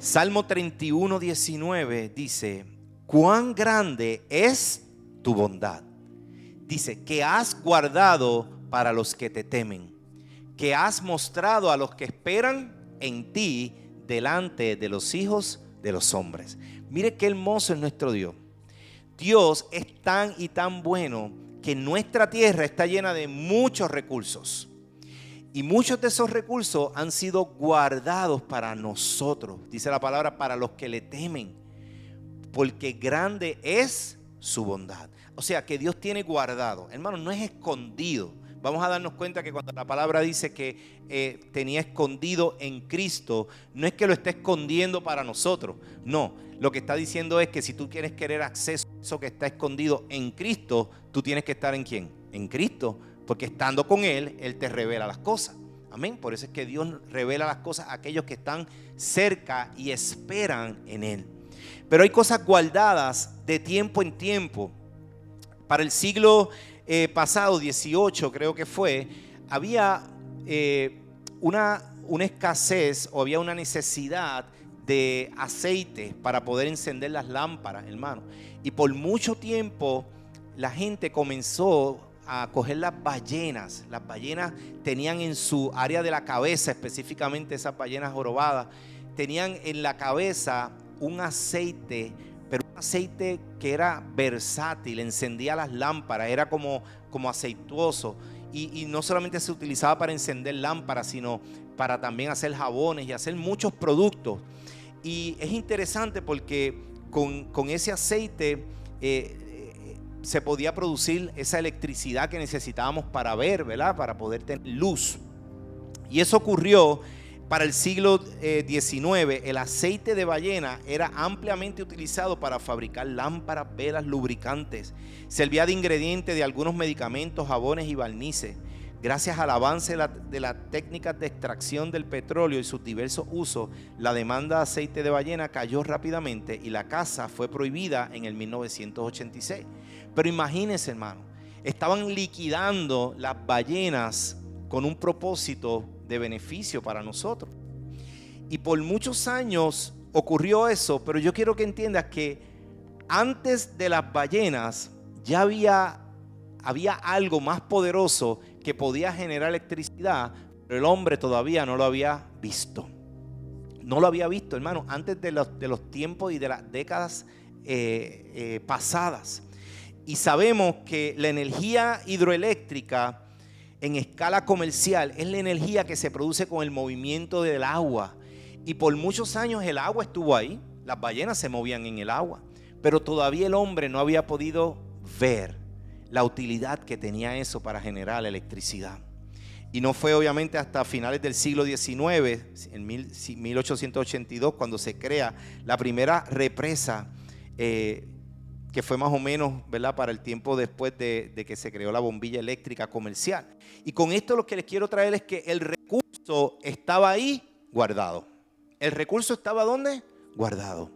Salmo 31, 19 dice, cuán grande es tu bondad. Dice, que has guardado para los que te temen, que has mostrado a los que esperan en ti delante de los hijos de los hombres. Mire qué hermoso es nuestro Dios. Dios es tan y tan bueno que nuestra tierra está llena de muchos recursos. Y muchos de esos recursos han sido guardados para nosotros. Dice la palabra, para los que le temen. Porque grande es su bondad. O sea, que Dios tiene guardado. Hermano, no es escondido. Vamos a darnos cuenta que cuando la palabra dice que tenía escondido en Cristo, no es que lo esté escondiendo para nosotros. No, lo que está diciendo es que si tú quieres querer acceso a eso que está escondido en Cristo, tú tienes que estar ¿en quién? En Cristo. Porque estando con Él, Él te revela las cosas. Amén. Por eso es que Dios revela las cosas a aquellos que están cerca y esperan en Él. Pero hay cosas guardadas de tiempo en tiempo. Para el siglo pasado, 18 creo que fue, había una escasez o había una necesidad de aceite para poder encender las lámparas, hermano. Y por mucho tiempo la gente comenzó a coger las ballenas. Las ballenas tenían en su área de la cabeza, específicamente esas ballenas jorobadas, tenían en la cabeza un aceite, pero un aceite que era versátil, encendía las lámparas, era como aceituoso. Y no solamente se utilizaba para encender lámparas, sino para también hacer jabones y hacer muchos productos. Y es interesante porque con ese aceite se podía producir esa electricidad que necesitábamos para ver, ¿verdad? Para poder tener luz. Y eso ocurrió para el siglo XIX. El aceite de ballena era ampliamente utilizado para fabricar lámparas, velas, lubricantes. Servía de ingrediente de algunos medicamentos, jabones y barnices. Gracias al avance de las técnicas de extracción del petróleo y sus diversos usos, la demanda de aceite de ballena cayó rápidamente y la caza fue prohibida en el 1986. Pero imagínense, hermano, estaban liquidando las ballenas con un propósito de beneficio para nosotros. Y por muchos años ocurrió eso, pero yo quiero que entiendas que antes de las ballenas ya había algo más poderoso que podía generar electricidad, pero el hombre todavía no lo había visto. No lo había visto, hermano, antes de los tiempos y de las décadas pasadas. Y sabemos que la energía hidroeléctrica en escala comercial es la energía que se produce con el movimiento del agua. Y por muchos años el agua estuvo ahí, las ballenas se movían en el agua, pero todavía el hombre no había podido ver la utilidad que tenía eso para generar la electricidad. Y no fue obviamente hasta finales del siglo XIX, en 1882, cuando se crea la primera represa, que fue más o menos, ¿verdad?, para el tiempo después de que se creó la bombilla eléctrica comercial. Y con esto lo que les quiero traer es que el recurso estaba ahí guardado. El recurso estaba ¿dónde? Guardado.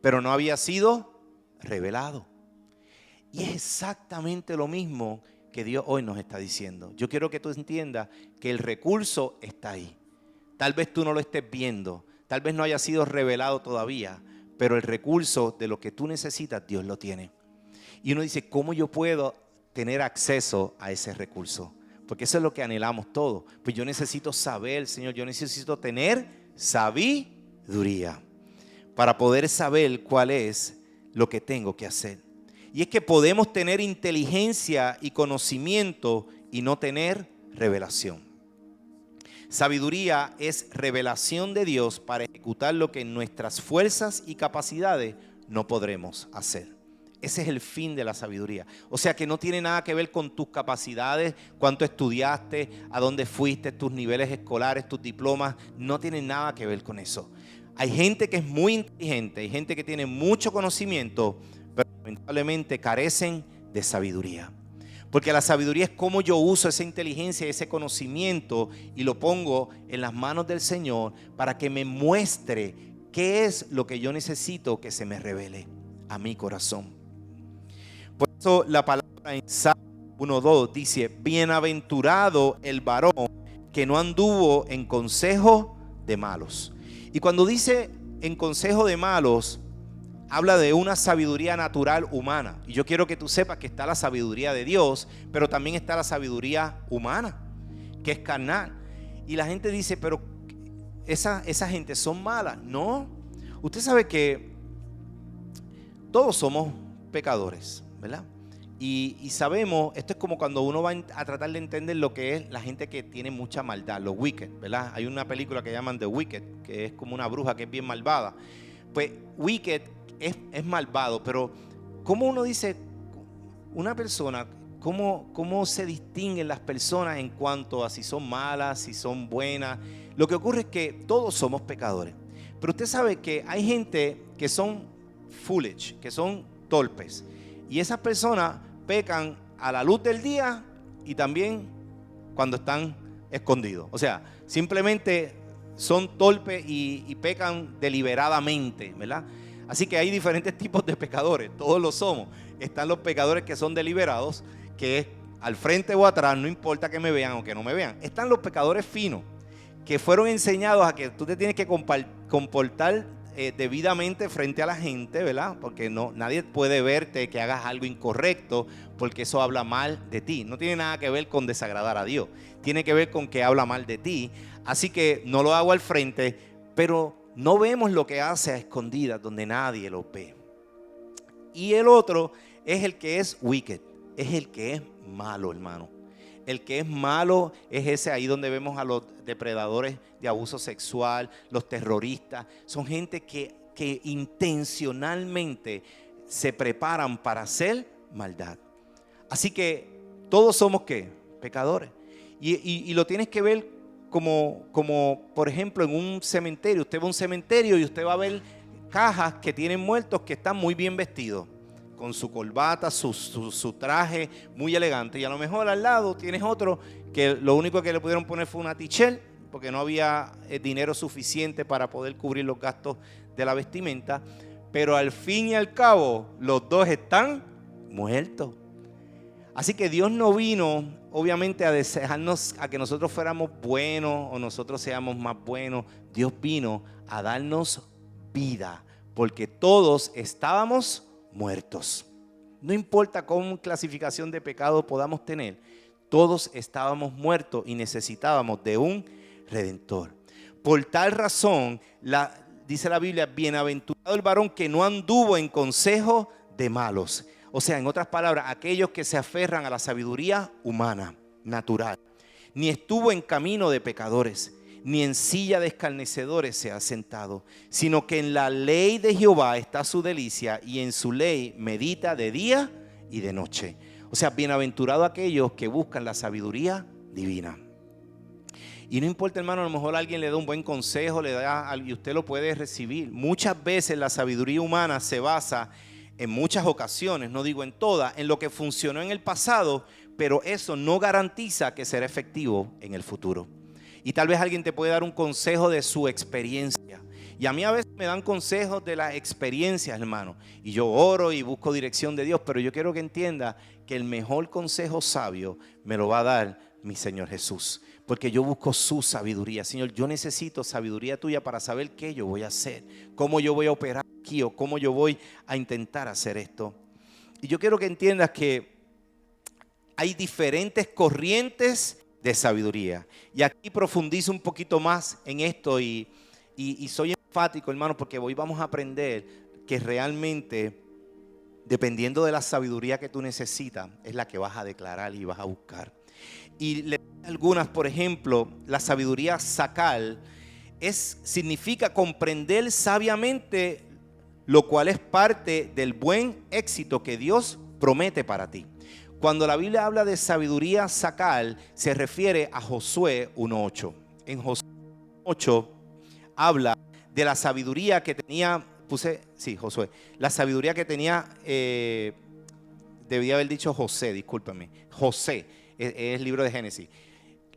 Pero no había sido revelado. Y es exactamente lo mismo que Dios hoy nos está diciendo. Yo quiero que tú entiendas que el recurso está ahí. Tal vez tú no lo estés viendo, tal vez no haya sido revelado todavía, pero el recurso de lo que tú necesitas, Dios lo tiene. Y uno dice, ¿cómo yo puedo tener acceso a ese recurso? Porque eso es lo que anhelamos todos. Pues yo necesito saber, Señor, yo necesito tener sabiduría para poder saber cuál es lo que tengo que hacer. Y es que podemos tener inteligencia y conocimiento y no tener revelación. Sabiduría es revelación de Dios para ejecutar lo que en nuestras fuerzas y capacidades no podremos hacer. Ese es el fin de la sabiduría. O sea que no tiene nada que ver con tus capacidades, cuánto estudiaste, a dónde fuiste, tus niveles escolares, tus diplomas. No tiene nada que ver con eso. Hay gente que es muy inteligente, hay gente que tiene mucho conocimiento, pero lamentablemente carecen de sabiduría. Porque la sabiduría es cómo yo uso esa inteligencia, ese conocimiento y lo pongo en las manos del Señor para que me muestre qué es lo que yo necesito que se me revele a mi corazón. Por eso la palabra en Salmo 1:2 dice, bienaventurado el varón que no anduvo en consejo de malos. Y cuando dice en consejo de malos, habla de una sabiduría natural humana. Y yo quiero que tú sepas que está la sabiduría de Dios, pero también está la sabiduría humana, que es carnal. Y la gente dice, pero esa gente son malas. No, usted sabe que todos somos pecadores, ¿verdad? Y sabemos, esto es como cuando uno va a tratar de entender lo que es la gente que tiene mucha maldad, los wicked, ¿verdad? Hay una película que llaman The Wicked, que es como una bruja que es bien malvada. Pues wicked es malvado, pero ¿cómo uno dice una persona, cómo se distinguen las personas en cuanto a si son malas, si son buenas? Lo que ocurre es que todos somos pecadores, pero usted sabe que hay gente que son foolish, que son torpes, y esas personas pecan a la luz del día y también cuando están escondidos. O sea, simplemente son torpes y pecan deliberadamente, ¿verdad? Así que hay diferentes tipos de pecadores, todos lo somos. Están los pecadores que son deliberados, que es al frente o atrás, no importa que me vean o que no me vean. Están los pecadores finos, que fueron enseñados a que tú te tienes que comportar debidamente frente a la gente, ¿verdad? Porque nadie puede verte que hagas algo incorrecto, porque eso habla mal de ti. No tiene nada que ver con desagradar a Dios, tiene que ver con que habla mal de ti. Así que no lo hago al frente, pero no vemos lo que hace a escondidas, donde nadie lo ve. Y el otro es el que es wicked, es el que es malo, hermano. El que es malo es ese ahí donde vemos a los depredadores de abuso sexual, los terroristas. Son gente que intencionalmente se preparan para hacer maldad. Así que todos somos ¿qué? Pecadores. Y lo tienes que ver como por ejemplo en un cementerio. Usted va a un cementerio y usted va a ver cajas que tienen muertos que están muy bien vestidos, con su corbata, su traje muy elegante, y a lo mejor al lado tienes otro que lo único que le pudieron poner fue una t-shirt porque no había dinero suficiente para poder cubrir los gastos de la vestimenta, pero al fin y al cabo los dos están muertos. Así que Dios no vino obviamente a desearnos a que nosotros fuéramos buenos o nosotros seamos más buenos. Dios vino a darnos vida, porque todos estábamos muertos. No importa cómo clasificación de pecado podamos tener, todos estábamos muertos y necesitábamos de un redentor. Por tal razón, dice la Biblia, bienaventurado el varón que no anduvo en consejo de malos. O sea, en otras palabras, aquellos que se aferran a la sabiduría humana, natural. Ni estuvo en camino de pecadores, ni en silla de escarnecedores se ha sentado, sino que en la ley de Jehová está su delicia, y en su ley medita de día y de noche. O sea, bienaventurado aquellos que buscan la sabiduría divina. Y no importa, hermano, a lo mejor alguien le da un buen consejo, y usted lo puede recibir. Muchas veces la sabiduría humana se basa, en muchas ocasiones, no digo en todas, en lo que funcionó en el pasado, pero eso no garantiza que será efectivo en el futuro. Y tal vez alguien te puede dar un consejo de su experiencia. Y a mí a veces me dan consejos de las experiencias, hermano. Y yo oro y busco dirección de Dios, pero yo quiero que entienda que el mejor consejo sabio me lo va a dar mi Señor Jesús. Porque yo busco su sabiduría. Señor, yo necesito sabiduría tuya para saber qué yo voy a hacer, cómo yo voy a operar aquí o cómo yo voy a intentar hacer esto. Y yo quiero que entiendas que hay diferentes corrientes de sabiduría. Y aquí profundizo un poquito más en esto y soy enfático, hermano, porque hoy vamos a aprender que realmente, dependiendo de la sabiduría que tú necesitas, es la que vas a declarar y vas a buscar. Y le doy algunas, por ejemplo, la sabiduría sacal significa comprender sabiamente, lo cual es parte del buen éxito que Dios promete para ti. Cuando la Biblia habla de sabiduría sacal, se refiere a Josué 1:8. En Josué 1:8 habla de la sabiduría que tenía, Josué, la sabiduría que tenía, debía haber dicho José, discúlpame, José, es el libro de Génesis.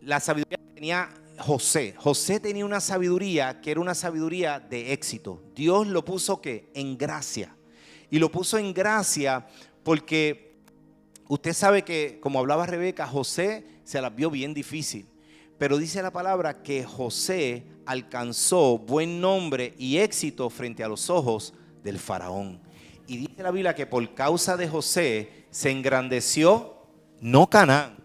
La sabiduría que tenía José tenía una sabiduría que era una sabiduría de éxito. Dios lo puso ¿qué? En gracia. Y lo puso en gracia porque usted sabe que, como hablaba Rebeca, José se las vio bien difícil. Pero dice la palabra que José alcanzó buen nombre y éxito frente a los ojos del faraón. Y dice la Biblia que por causa de José se engrandeció no Canaán.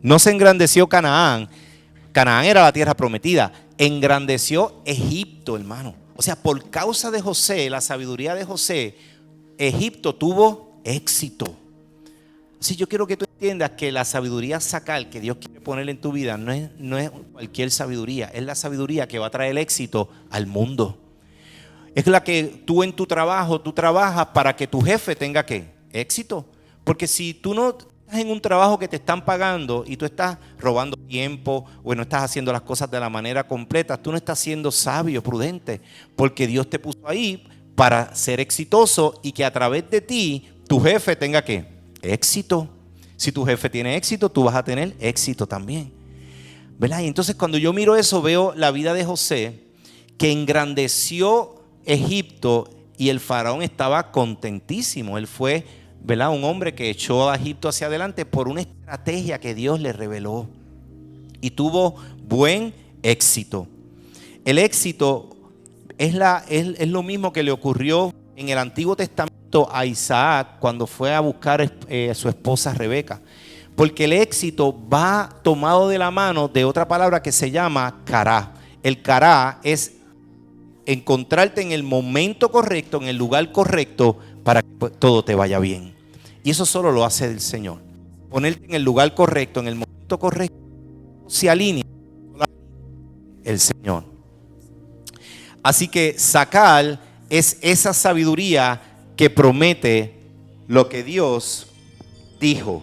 No se engrandeció Canaán. Canaán era la tierra prometida. Engrandeció Egipto, hermano. O sea, por causa de José, la sabiduría de José, Egipto tuvo éxito. Así yo quiero que tú entiendas que la sabiduría sacal que Dios quiere poner en tu vida no es cualquier sabiduría. Es la sabiduría que va a traer el éxito al mundo. Es la que tú en tu trabajo, tú trabajas para que tu jefe tenga ¿qué? Éxito. Porque si tú no estás en un trabajo que te están pagando y tú estás robando tiempo o no estás haciendo las cosas de la manera completa, tú no estás siendo sabio, prudente. Porque Dios te puso ahí para ser exitoso y que a través de ti tu jefe tenga ¿qué? Éxito. Si tu jefe tiene éxito, tú vas a tener éxito también. ¿verdad? Y entonces cuando yo miro eso, veo la vida de José, que engrandeció Egipto y el faraón estaba contentísimo. Él fue, ¿verdad?, un hombre que echó a Egipto hacia adelante por una estrategia que Dios le reveló y tuvo buen éxito. El éxito es lo mismo que le ocurrió en el Antiguo Testamento a Isaac cuando fue a buscar a su esposa Rebeca. Porque el éxito va tomado de la mano de otra palabra que se llama cará. El cará es encontrarte en el momento correcto, en el lugar correcto, para que todo te vaya bien. Y eso solo lo hace el Señor. Ponerte en el lugar correcto, en el momento correcto, se alinea el Señor. Así que sacar es esa sabiduría que promete lo que Dios dijo.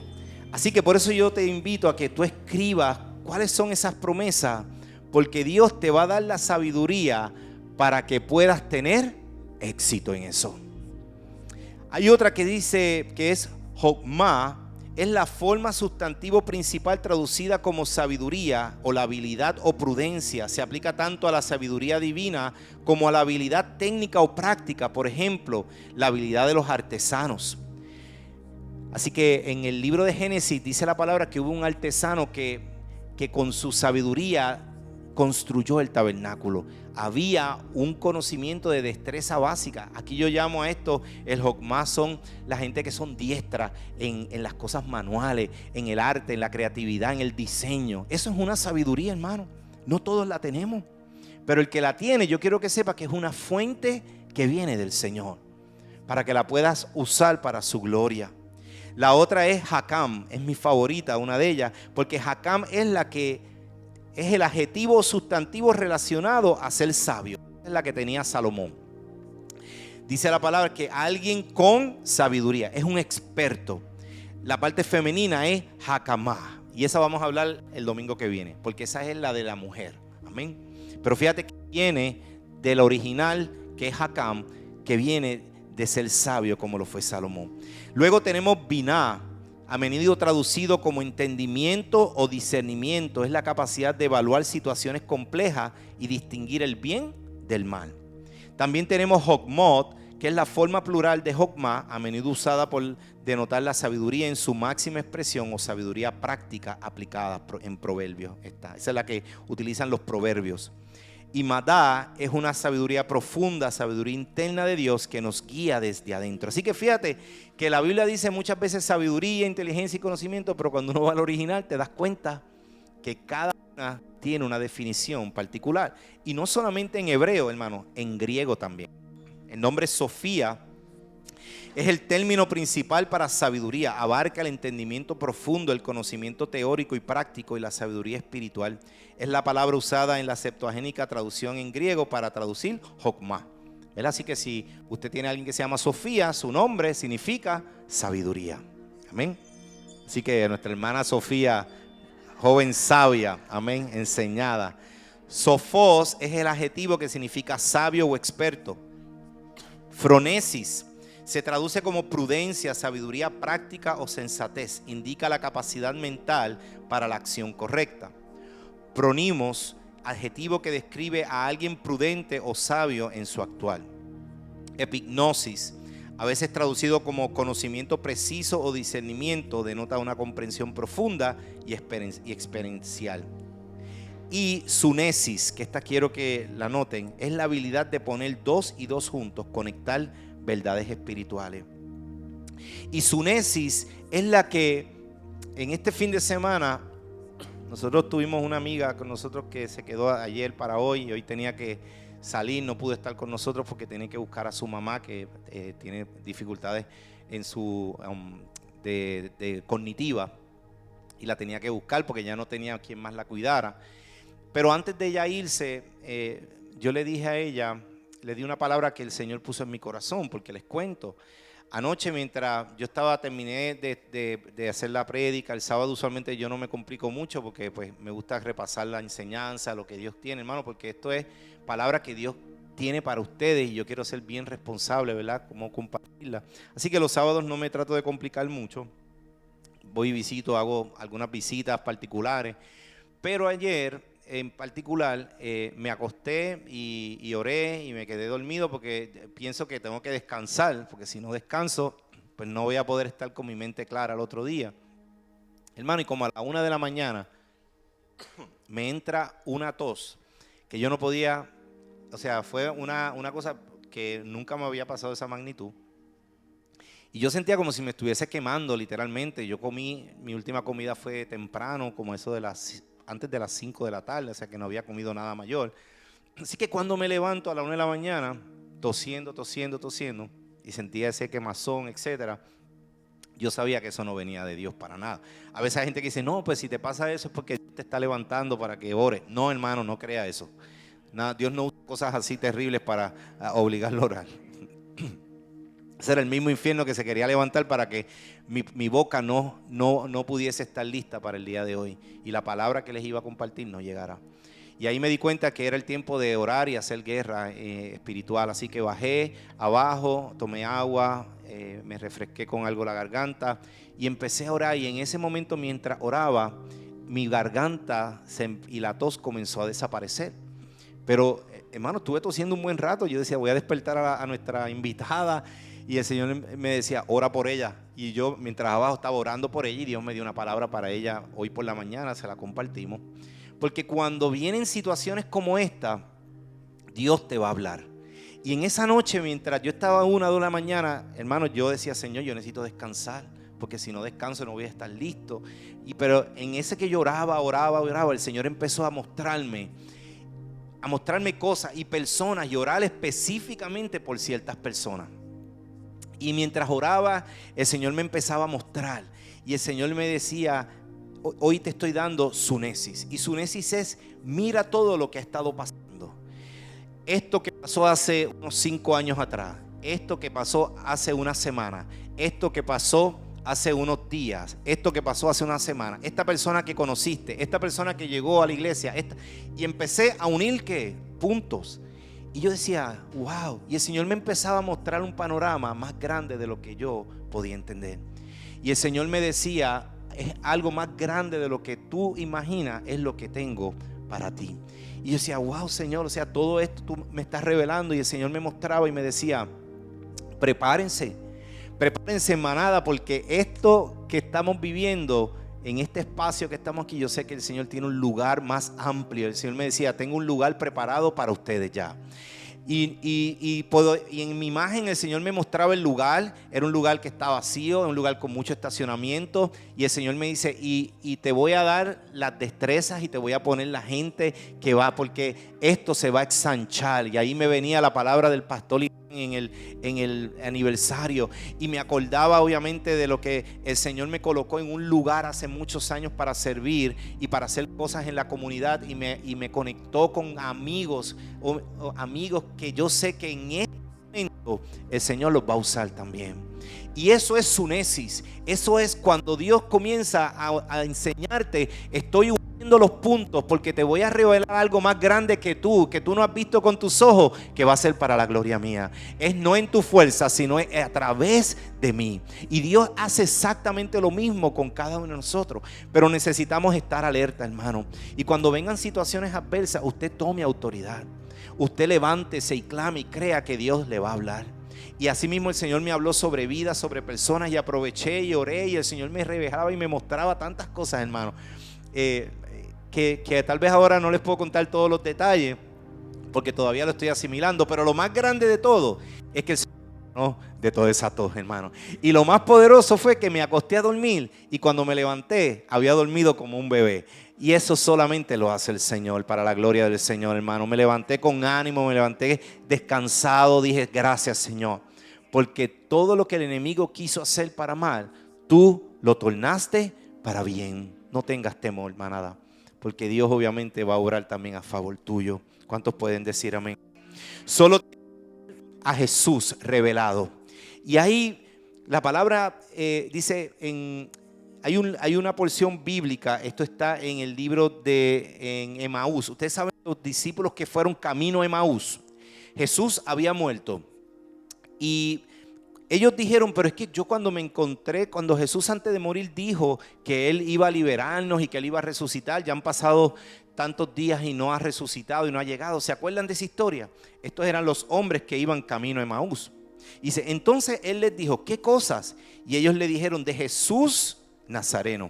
Así que por eso yo te invito a que tú escribas cuáles son esas promesas, porque Dios te va a dar la sabiduría para que puedas tener éxito en eso. Hay otra que dice que es Jokmah, es la forma sustantivo principal traducida como sabiduría o la habilidad o prudencia. Se aplica tanto a la sabiduría divina como a la habilidad técnica o práctica. Por ejemplo, la habilidad de los artesanos. Así que en el libro de Génesis dice la palabra que hubo un artesano que con su sabiduría construyó el tabernáculo. Había un conocimiento de destreza básica. Aquí yo llamo a esto el Jokmah, son la gente que son diestras en las cosas manuales, en el arte, en la creatividad, en el diseño. Eso es una sabiduría, hermano. No todos la tenemos, pero el que la tiene, yo quiero que sepa que es una fuente que viene del Señor, para que la puedas usar para su gloria. La otra es Hakam, es mi favorita, una de ellas, porque Hakam es la que es el adjetivo o sustantivo relacionado a ser sabio. Es la que tenía Salomón. Dice la palabra que alguien con sabiduría, es un experto. La parte femenina es Hakamah, y esa vamos a hablar el domingo que viene, porque esa es la de la mujer. Amén. Pero fíjate que viene del original, que es Hakam, que viene de ser sabio como lo fue Salomón. Luego tenemos Binah, a menudo traducido como entendimiento o discernimiento. Es la capacidad de evaluar situaciones complejas y distinguir el bien del mal. También tenemos Jokmot, que es la forma plural de Jokmah, a menudo usada por denotar la sabiduría en su máxima expresión o sabiduría práctica aplicada en proverbios. Esa es la que utilizan los proverbios. Y Madá es una sabiduría profunda, sabiduría interna de Dios que nos guía desde adentro. Así que fíjate que la Biblia dice muchas veces sabiduría, inteligencia y conocimiento, pero cuando uno va al original te das cuenta que cada una tiene una definición particular. Y no solamente en hebreo, hermano, en griego también. El nombre Sofía es el término principal para sabiduría. Abarca el entendimiento profundo, el conocimiento teórico y práctico y la sabiduría espiritual. Es la palabra usada en la Septuagéntica traducción en griego para traducir Jokmah. Así que si usted tiene a alguien que se llama Sofía, su nombre significa sabiduría. Amén. Así que nuestra hermana Sofía, joven sabia, amén, enseñada. Sofos es el adjetivo que significa sabio o experto. Phronesis se traduce como prudencia, sabiduría práctica o sensatez. Indica la capacidad mental para la acción correcta. Pronimos, adjetivo que describe a alguien prudente o sabio en su actual. Epignosis, a veces traducido como conocimiento preciso o discernimiento, denota una comprensión profunda y experiencial. Y sunesis, que esta quiero que la noten, es la habilidad de poner dos y dos juntos, conectar verdades espirituales. Y sunesis es la que en este fin de semana nosotros tuvimos una amiga con nosotros que se quedó ayer para hoy y hoy tenía que salir, no pudo estar con nosotros porque tenía que buscar a su mamá que tiene dificultades en su de cognitiva y la tenía que buscar porque ya no tenía quien más la cuidara. Pero antes de ella irse, yo le dije a ella, le di una palabra que el Señor puso en mi corazón, porque les cuento. Anoche mientras yo terminé de hacer la prédica, el sábado usualmente yo no me complico mucho porque pues me gusta repasar la enseñanza, lo que Dios tiene, hermano, porque esto es palabra que Dios tiene para ustedes y yo quiero ser bien responsable, ¿verdad? Cómo compartirla. Así que los sábados no me trato de complicar mucho. Voy y visito, hago algunas visitas particulares. Pero ayer en particular me acosté y oré y me quedé dormido porque pienso que tengo que descansar, porque si no descanso, pues no voy a poder estar con mi mente clara al otro día. Hermano, y como a la 1 de la mañana me entra una tos que yo no podía, o sea, fue una cosa que nunca me había pasado de esa magnitud. Y yo sentía como si me estuviese quemando literalmente. Yo comí, mi última comida fue temprano, como eso de antes de las 5 de la tarde, o sea que no había comido nada mayor. Así que cuando me levanto a la 1 de la mañana, tosiendo, y sentía ese quemazón, etcétera, yo sabía que eso no venía de Dios para nada. A veces hay gente que dice, no, pues si te pasa eso es porque Dios te está levantando para que ores. No, hermano, no crea eso. Nada, Dios no usa cosas así terribles para obligarlo a orar. Ese era el mismo infierno que se quería levantar para que mi boca no pudiese estar lista para el día de hoy. Y la palabra que les iba a compartir no llegara. Y ahí me di cuenta que era el tiempo de orar y hacer guerra espiritual. Así que bajé abajo, tomé agua, me refresqué con algo la garganta y empecé a orar. Y en ese momento, mientras oraba, mi garganta y la tos comenzó a desaparecer. Pero, hermano, estuve tosiendo un buen rato. Yo decía, voy a despertar a nuestra invitada. Y el Señor me decía, ora por ella. Y yo, mientras abajo, estaba orando por ella. Y Dios me dio una palabra para ella hoy por la mañana. Se la compartimos. Porque cuando vienen situaciones como esta, Dios te va a hablar. Y en esa noche, mientras yo estaba a 1 o 2 de la mañana, hermano, yo decía, Señor, yo necesito descansar. Porque si no descanso no voy a estar listo. Pero en ese que yo oraba, el Señor empezó a mostrarme cosas y personas y orar específicamente por ciertas personas. Y mientras oraba, el Señor me empezaba a mostrar. Y el Señor me decía, hoy te estoy dando sunesis. Y sunesis es, mira todo lo que ha estado pasando. Esto que pasó hace unos 5 años atrás. Esto que pasó hace una semana. Esto que pasó hace unos días. Esto que pasó hace una semana. Esta persona que conociste. Esta persona que llegó a la iglesia. Y empecé a unir, ¿qué? Puntos. Y yo decía, wow. Y el Señor me empezaba a mostrar un panorama más grande de lo que yo podía entender. Y el Señor me decía, es algo más grande de lo que tú imaginas, es lo que tengo para ti. Y yo decía, wow, Señor, o sea, todo esto tú me estás revelando. Y el Señor me mostraba y me decía, prepárense, manada, porque esto que estamos viviendo en este espacio que estamos aquí, yo sé que el Señor tiene un lugar más amplio. El Señor me decía, tengo un lugar preparado para ustedes ya. Y en mi imagen el Señor me mostraba el lugar. Era un lugar que está vacío, un lugar con mucho estacionamiento. Y el Señor me dice, y te voy a dar las destrezas y te voy a poner la gente que va, porque esto se va a ensanchar. Y ahí me venía la palabra del pastor en el aniversario, y me acordaba obviamente de lo que el Señor me colocó en un lugar hace muchos años para servir y para hacer cosas en la comunidad, y me conectó con amigos que yo sé que en este momento el Señor los va a usar también. Y eso es sunesis. Eso es cuando Dios comienza a enseñarte, estoy uniendo los puntos porque te voy a revelar algo más grande que tú no has visto con tus ojos, que va a ser para la gloria mía. Es no en tu fuerza, sino es a través de mí. Y Dios hace exactamente lo mismo con cada uno de nosotros. Pero necesitamos estar alerta, hermano. Y cuando vengan situaciones adversas, usted tome autoridad. Usted levántese y clame y crea que Dios le va a hablar. Y así mismo el Señor me habló sobre vida, sobre personas, y aproveché y oré, y el Señor me revelaba y me mostraba tantas cosas, hermano, que tal vez ahora no les puedo contar todos los detalles porque todavía lo estoy asimilando. Pero lo más grande de todo es que el Señor no de toda esa tos, hermano. Y lo más poderoso fue que me acosté a dormir, y cuando me levanté había dormido como un bebé. Y eso solamente lo hace el Señor, para la gloria del Señor, hermano. Me levanté con ánimo, me levanté descansado. Dije, gracias, Señor, porque todo lo que el enemigo quiso hacer para mal, tú lo tornaste para bien. No tengas temor, manada, porque Dios obviamente va a obrar también a favor tuyo. ¿Cuántos pueden decir amén? Solo a Jesús revelado. Y ahí la palabra dice, hay una porción bíblica. Esto está en el libro en Emaús. Ustedes saben, los discípulos que fueron camino a Emaús, Jesús había muerto. Y ellos dijeron, pero es que yo cuando me encontré, cuando Jesús antes de morir dijo que Él iba a liberarnos y que Él iba a resucitar, ya han pasado tantos días y no ha resucitado y no ha llegado. ¿Se acuerdan de esa historia? Estos eran los hombres que iban camino a Emaús. Dice, entonces Él les dijo, ¿qué cosas? Y ellos le dijeron, de Jesús Nazareno,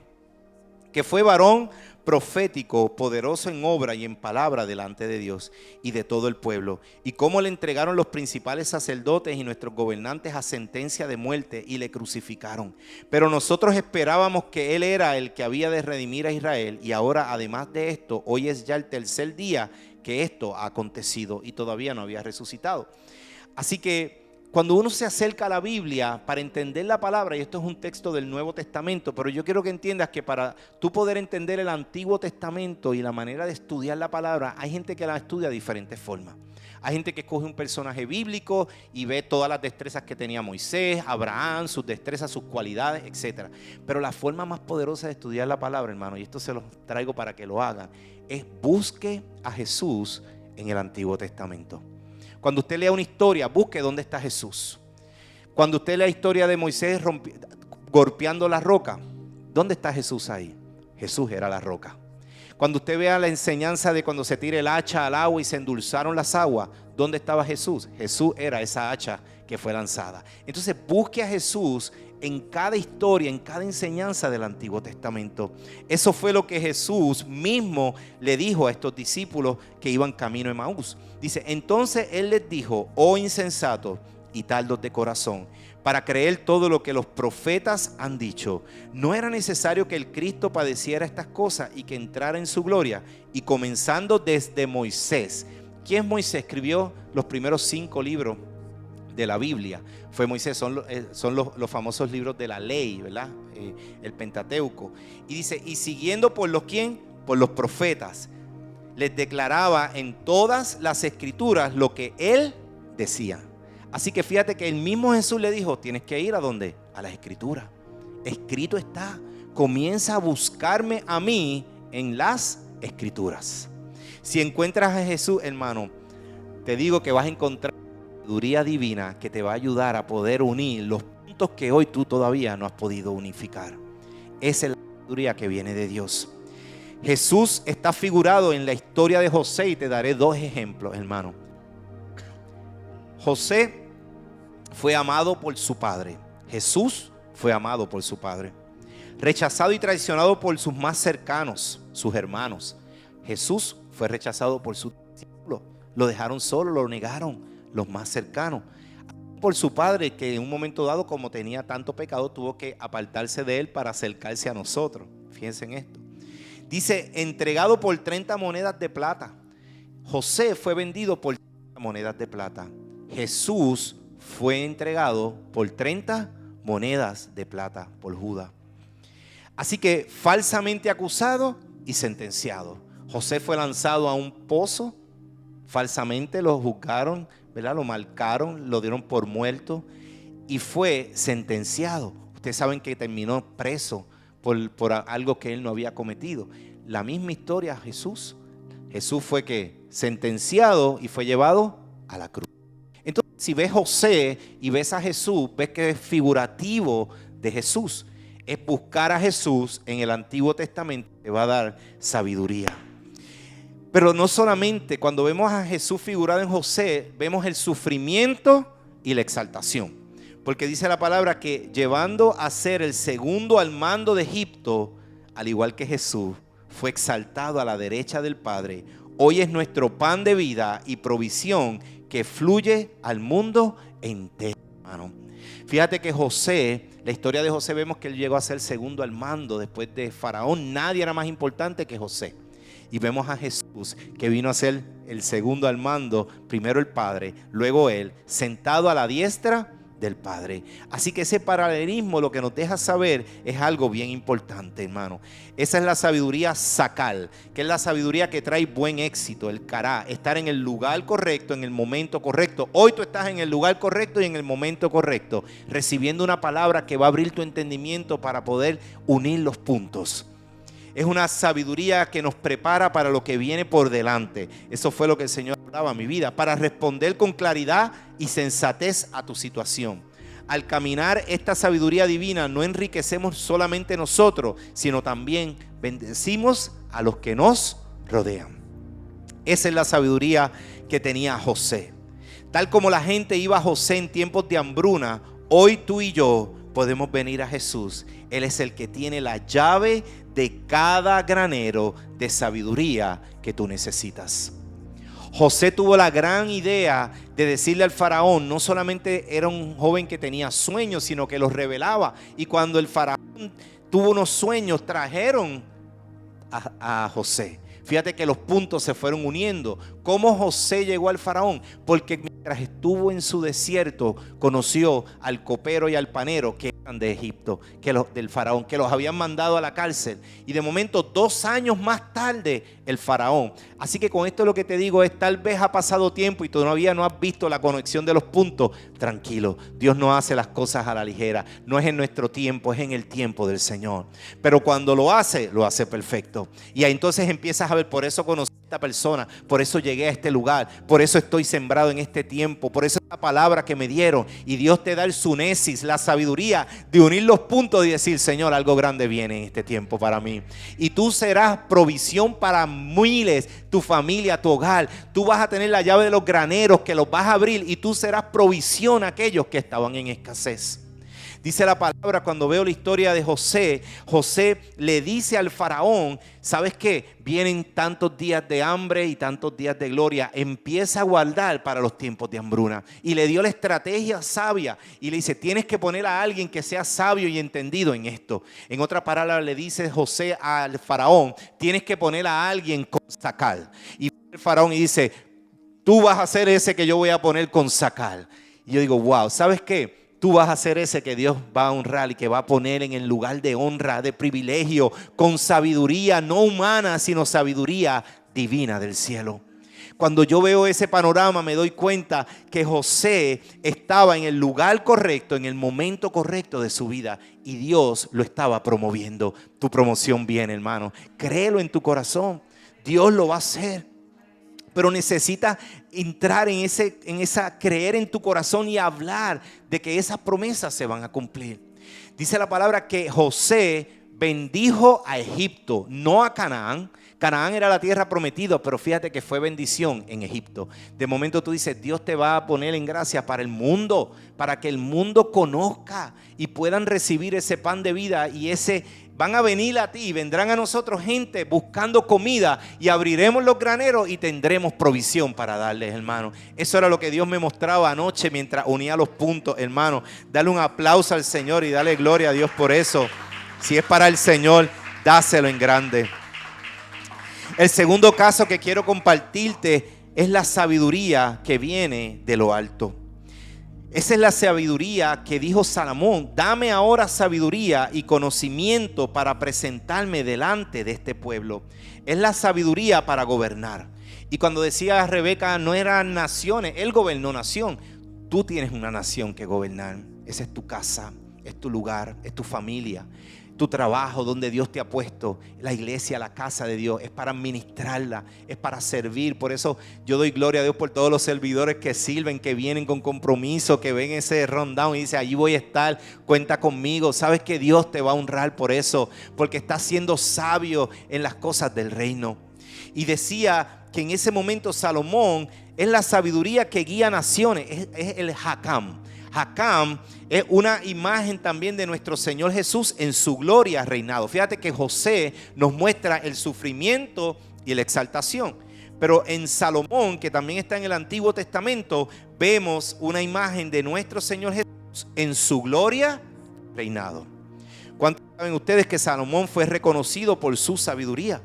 que fue varón profético, poderoso en obra y en palabra delante de Dios y de todo el pueblo, y cómo le entregaron los principales sacerdotes y nuestros gobernantes a sentencia de muerte y le crucificaron. Pero nosotros esperábamos que Él era el que había de redimir a Israel, y ahora además de esto, hoy es ya el tercer día que esto ha acontecido y todavía no había resucitado. Así que cuando uno se acerca a la Biblia para entender la palabra, y esto es un texto del Nuevo Testamento, pero yo quiero que entiendas que para tú poder entender el Antiguo Testamento y la manera de estudiar la palabra, hay gente que la estudia de diferentes formas. Hay gente que escoge un personaje bíblico y ve todas las destrezas que tenía Moisés, Abraham, sus destrezas, sus cualidades, etc. Pero la forma más poderosa de estudiar la palabra, hermano, y esto se los traigo para que lo hagan, es busque a Jesús en el Antiguo Testamento. Cuando usted lea una historia, busque dónde está Jesús. Cuando usted lea la historia de Moisés golpeando la roca, ¿dónde está Jesús ahí? Jesús era la roca. Cuando usted vea la enseñanza de cuando se tira el hacha al agua y se endulzaron las aguas, ¿dónde estaba Jesús? Jesús era esa hacha que fue lanzada. Entonces busque a Jesús en cada historia, en cada enseñanza del Antiguo Testamento. Eso fue lo que Jesús mismo le dijo a estos discípulos que iban camino a Emaús. Dice, entonces Él les dijo, oh insensatos y tardos de corazón, para creer todo lo que los profetas han dicho. ¿No era necesario que el Cristo padeciera estas cosas y que entrara en su gloria? Y comenzando desde Moisés. ¿Quién es Moisés? Escribió los primeros 5 libros de la Biblia. Fue Moisés, son los famosos libros de la ley, ¿verdad? El Pentateuco. Y dice, y siguiendo por los ¿quién? Por los profetas, les declaraba en todas las escrituras lo que Él decía. Así que fíjate que el mismo Jesús le dijo, tienes que ir ¿a dónde? A las escrituras. Escrito está, comienza a buscarme a mí en las escrituras. Si encuentras a Jesús, hermano, te digo que vas a encontrar sabiduría divina que te va a ayudar a poder unir los puntos que hoy tú todavía no has podido unificar. Esa es la sabiduría que viene de Dios. Jesús está figurado en la historia de José y te daré 2 ejemplos, hermano. José fue amado por su padre. Jesús fue amado por su padre. Rechazado y traicionado por sus más cercanos, sus hermanos. Jesús fue rechazado por sus discípulos. Lo dejaron solo, lo negaron los más cercanos. Por su padre, que en un momento dado, como tenía tanto pecado, tuvo que apartarse de él para acercarse a nosotros. Fíjense en esto. Dice, entregado por 30 monedas de plata. José fue vendido por 30 monedas de plata. Jesús fue entregado por 30 monedas de plata por Judas. Así que falsamente acusado y sentenciado. José fue lanzado a un pozo. Falsamente lo juzgaron, ¿verdad? Lo marcaron, lo dieron por muerto y fue sentenciado. Ustedes saben que terminó preso por algo que él no había cometido. La misma historia Jesús. Jesús fue que sentenciado y fue llevado a la cruz. Entonces, si ves José y ves a Jesús, ves que es figurativo de Jesús. Es buscar a Jesús en el Antiguo Testamento, te va a dar sabiduría. Pero no solamente, cuando vemos a Jesús figurado en José, vemos el sufrimiento y la exaltación. Porque dice la palabra que llevando a ser el segundo al mando de Egipto, al igual que Jesús, fue exaltado a la derecha del Padre. Hoy es nuestro pan de vida y provisión que fluye al mundo entero, hermano. Fíjate que José, la historia de José, vemos que él llegó a ser segundo al mando después de Faraón. Nadie era más importante que José. Y vemos a Jesús que vino a ser el segundo al mando, primero el Padre, luego él, sentado a la diestra del Padre. Así que ese paralelismo lo que nos deja saber es algo bien importante, hermano. Esa es la sabiduría sacal, que es la sabiduría que trae buen éxito, el cará, estar en el lugar correcto, en el momento correcto. Hoy tú estás en el lugar correcto y en el momento correcto, recibiendo una palabra que va a abrir tu entendimiento para poder unir los puntos. Es una sabiduría que nos prepara para lo que viene por delante. Eso fue lo que el Señor daba a mi vida, para responder con claridad y sensatez a tu situación. al caminar esta sabiduría divina, no enriquecemos solamente nosotros, sino también bendecimos a los que nos rodean. Esa es la sabiduría que tenía José. Tal como la gente iba a José en tiempos de hambruna, hoy tú y yo podemos venir a Jesús. Él es el que tiene la llave de cada granero de sabiduría que tú necesitas. José tuvo la gran idea de decirle al faraón, no solamente era un joven que tenía sueños, sino que los revelaba. Y cuando el faraón tuvo unos sueños, trajeron a José. Fíjate que los puntos se fueron uniendo. ¿Cómo José llegó al faraón? Porque mientras estuvo en su desierto, conoció al copero y al panero que eran de Egipto, del faraón, que los habían mandado a la cárcel. Y de momento, 2 años más tarde, el faraón. Así que con esto lo que te digo es, tal vez ha pasado tiempo y todavía no has visto la conexión de los puntos. Tranquilo, Dios no hace las cosas a la ligera. No es en nuestro tiempo, es en el tiempo del Señor. Pero cuando lo hace perfecto. Y ahí entonces empiezas a ver, por eso conocí a esta persona, por eso llegué a este lugar, por eso estoy sembrado en este tiempo, por eso es la palabra que me dieron. Y Dios te da el sunesis, la sabiduría de unir los puntos y decir, Señor, algo grande viene en este tiempo para mí. Y tú serás provisión para miles, tu familia, tu hogar. Tú vas a tener la llave de los graneros que los vas a abrir y tú serás provisión a aquellos que estaban en escasez. Dice la palabra, cuando veo la historia de José, José le dice al faraón, ¿sabes qué? Vienen tantos días de hambre y tantos días de gloria. Empieza a guardar para los tiempos de hambruna. Y le dio la estrategia sabia y le dice, tienes que poner a alguien que sea sabio y entendido en esto. En otra palabra le dice José al faraón, tienes que poner a alguien con sacal. Y el faraón y dice, tú vas a ser ese que yo voy a poner con sacal. Y yo digo, wow, ¿sabes qué? Tú vas a ser ese que Dios va a honrar y que va a poner en el lugar de honra, de privilegio, con sabiduría no humana, sino sabiduría divina del cielo. Cuando yo veo ese panorama me doy cuenta que José estaba en el lugar correcto, en el momento correcto de su vida y Dios lo estaba promoviendo. Tu promoción viene, hermano. Créelo en tu corazón. Dios lo va a hacer. Pero necesitas entrar creer en tu corazón y hablar de que esas promesas se van a cumplir. Dice la palabra que José bendijo a Egipto, no a Canaán. Canaán era la tierra prometida, pero fíjate que fue bendición en Egipto. De momento tú dices, Dios te va a poner en gracia para el mundo, para que el mundo conozca y puedan recibir ese pan de vida y van a venir a ti, vendrán a nosotros gente buscando comida y abriremos los graneros y tendremos provisión para darles, hermano. Eso era lo que Dios me mostraba anoche mientras unía los puntos, hermano. Dale un aplauso al Señor y dale gloria a Dios por eso. Si es para el Señor, dáselo en grande. El segundo caso que quiero compartirte es la sabiduría que viene de lo alto. Esa es la sabiduría que dijo Salomón, dame ahora sabiduría y conocimiento para presentarme delante de este pueblo. Es la sabiduría para gobernar. Y cuando decía Rebeca, no eran naciones, él gobernó nación. Tú tienes una nación que gobernar. Esa es tu casa, es tu lugar, es tu familia. Tu trabajo donde Dios te ha puesto, la iglesia, la casa de Dios, es para administrarla, es para servir. Por eso yo doy gloria a Dios por todos los servidores que sirven, que vienen con compromiso, que ven ese rundown y dicen, allí voy a estar, cuenta conmigo. Sabes que Dios te va a honrar por eso, porque estás siendo sabio en las cosas del reino. Y decía que en ese momento Salomón es la sabiduría que guía naciones, es el Hakam. Hakam es una imagen también de nuestro Señor Jesús en su gloria reinado. Fíjate que José nos muestra el sufrimiento y la exaltación. Pero en Salomón, que también está en el Antiguo Testamento, vemos una imagen de nuestro Señor Jesús en su gloria reinado. ¿Cuántos saben ustedes que Salomón fue reconocido por su sabiduría?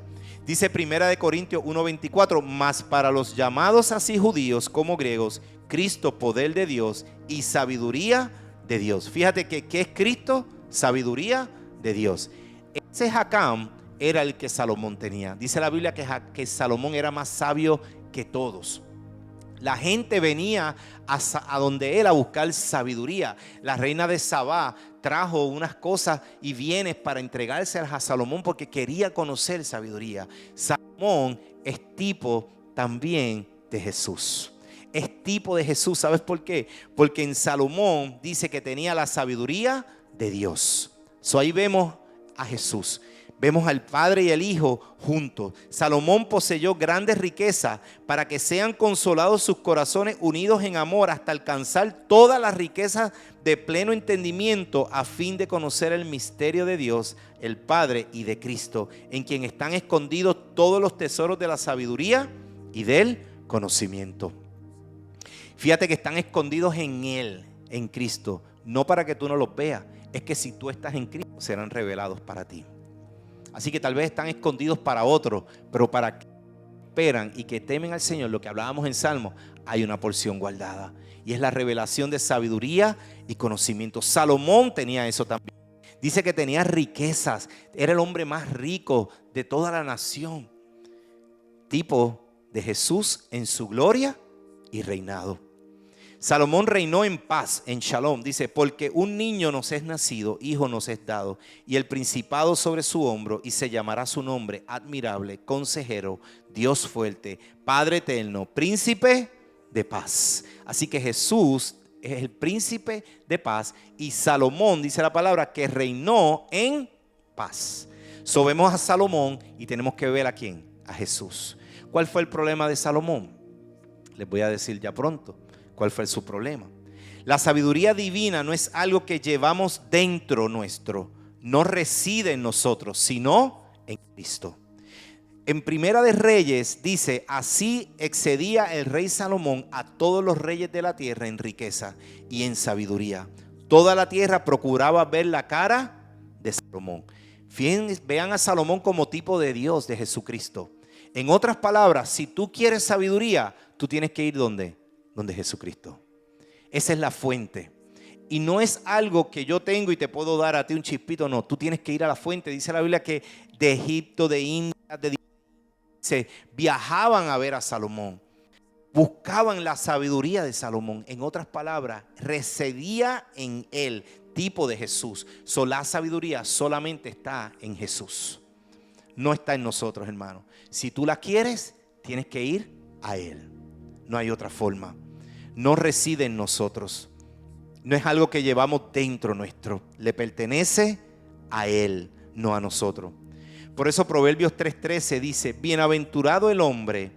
Dice 1 Corintios 1:24, mas para los llamados así judíos como griegos, Cristo, poder de Dios y sabiduría de Dios. Fíjate que ¿qué es Cristo? Sabiduría de Dios. Ese Hakam era el que Salomón tenía. Dice la Biblia que Salomón era más sabio que todos. La gente venía a donde él a buscar sabiduría. La reina de Sabá trajo unas cosas y bienes para entregárselas a Salomón porque quería conocer sabiduría. Salomón es tipo también de Jesús. es tipo de Jesús. ¿Sabes por qué? Porque en Salomón dice que tenía la sabiduría de Dios. Ahí vemos a Jesús. Vemos al Padre y al Hijo juntos. Salomón poseyó grandes riquezas para que sean consolados sus corazones unidos en amor hasta alcanzar todas las riquezas de pleno entendimiento a fin de conocer el misterio de Dios, el Padre y de Cristo, en quien están escondidos todos los tesoros de la sabiduría y del conocimiento. Fíjate que están escondidos en Él, en Cristo, no para que tú no los veas, es que si tú estás en Cristo serán revelados para ti. Así que tal vez están escondidos para otros, pero para que esperan y que temen al Señor, lo que hablábamos en Salmo, hay una porción guardada. Y es la revelación de sabiduría y conocimiento. Salomón tenía eso también. Dice que tenía riquezas. Era el hombre más rico de toda la nación. Tipo de Jesús en su gloria y reinado. Salomón reinó en paz, en Shalom. Dice, porque un niño nos es nacido, hijo nos es dado, y el principado sobre su hombro, y se llamará su nombre admirable, consejero, Dios fuerte, Padre eterno, príncipe de paz. Así que Jesús es el príncipe de paz, y Salomón, dice la palabra, que reinó en paz. Vemos a Salomón y tenemos que ver a quién, a Jesús. ¿Cuál fue el problema de Salomón? Les voy a decir ya pronto. ¿Cuál fue su problema? La sabiduría divina no es algo que llevamos dentro nuestro, no reside en nosotros, sino en Cristo. En Primera de Reyes dice, así excedía el rey Salomón a todos los reyes de la tierra en riqueza y en sabiduría. Toda la tierra procuraba ver la cara de Salomón. Vean a Salomón como tipo de Dios, de Jesucristo. En otras palabras, si tú quieres sabiduría, tú tienes que ir ¿dónde? Donde Jesucristo. Esa es la fuente. Y no es algo que yo tengo y te puedo dar a ti un chispito. No, tú tienes que ir a la fuente. Dice la Biblia que de Egipto, de India, se viajaban a ver a Salomón. Buscaban la sabiduría de Salomón. En otras palabras, residía en él, tipo de Jesús. La sabiduría solamente está en Jesús. No está en nosotros, hermano. Si tú la quieres, tienes que ir a él. No hay otra forma. No reside en nosotros. No es algo que llevamos dentro nuestro. Le pertenece a Él, no a nosotros. Por eso Proverbios 3:13 dice, bienaventurado el hombre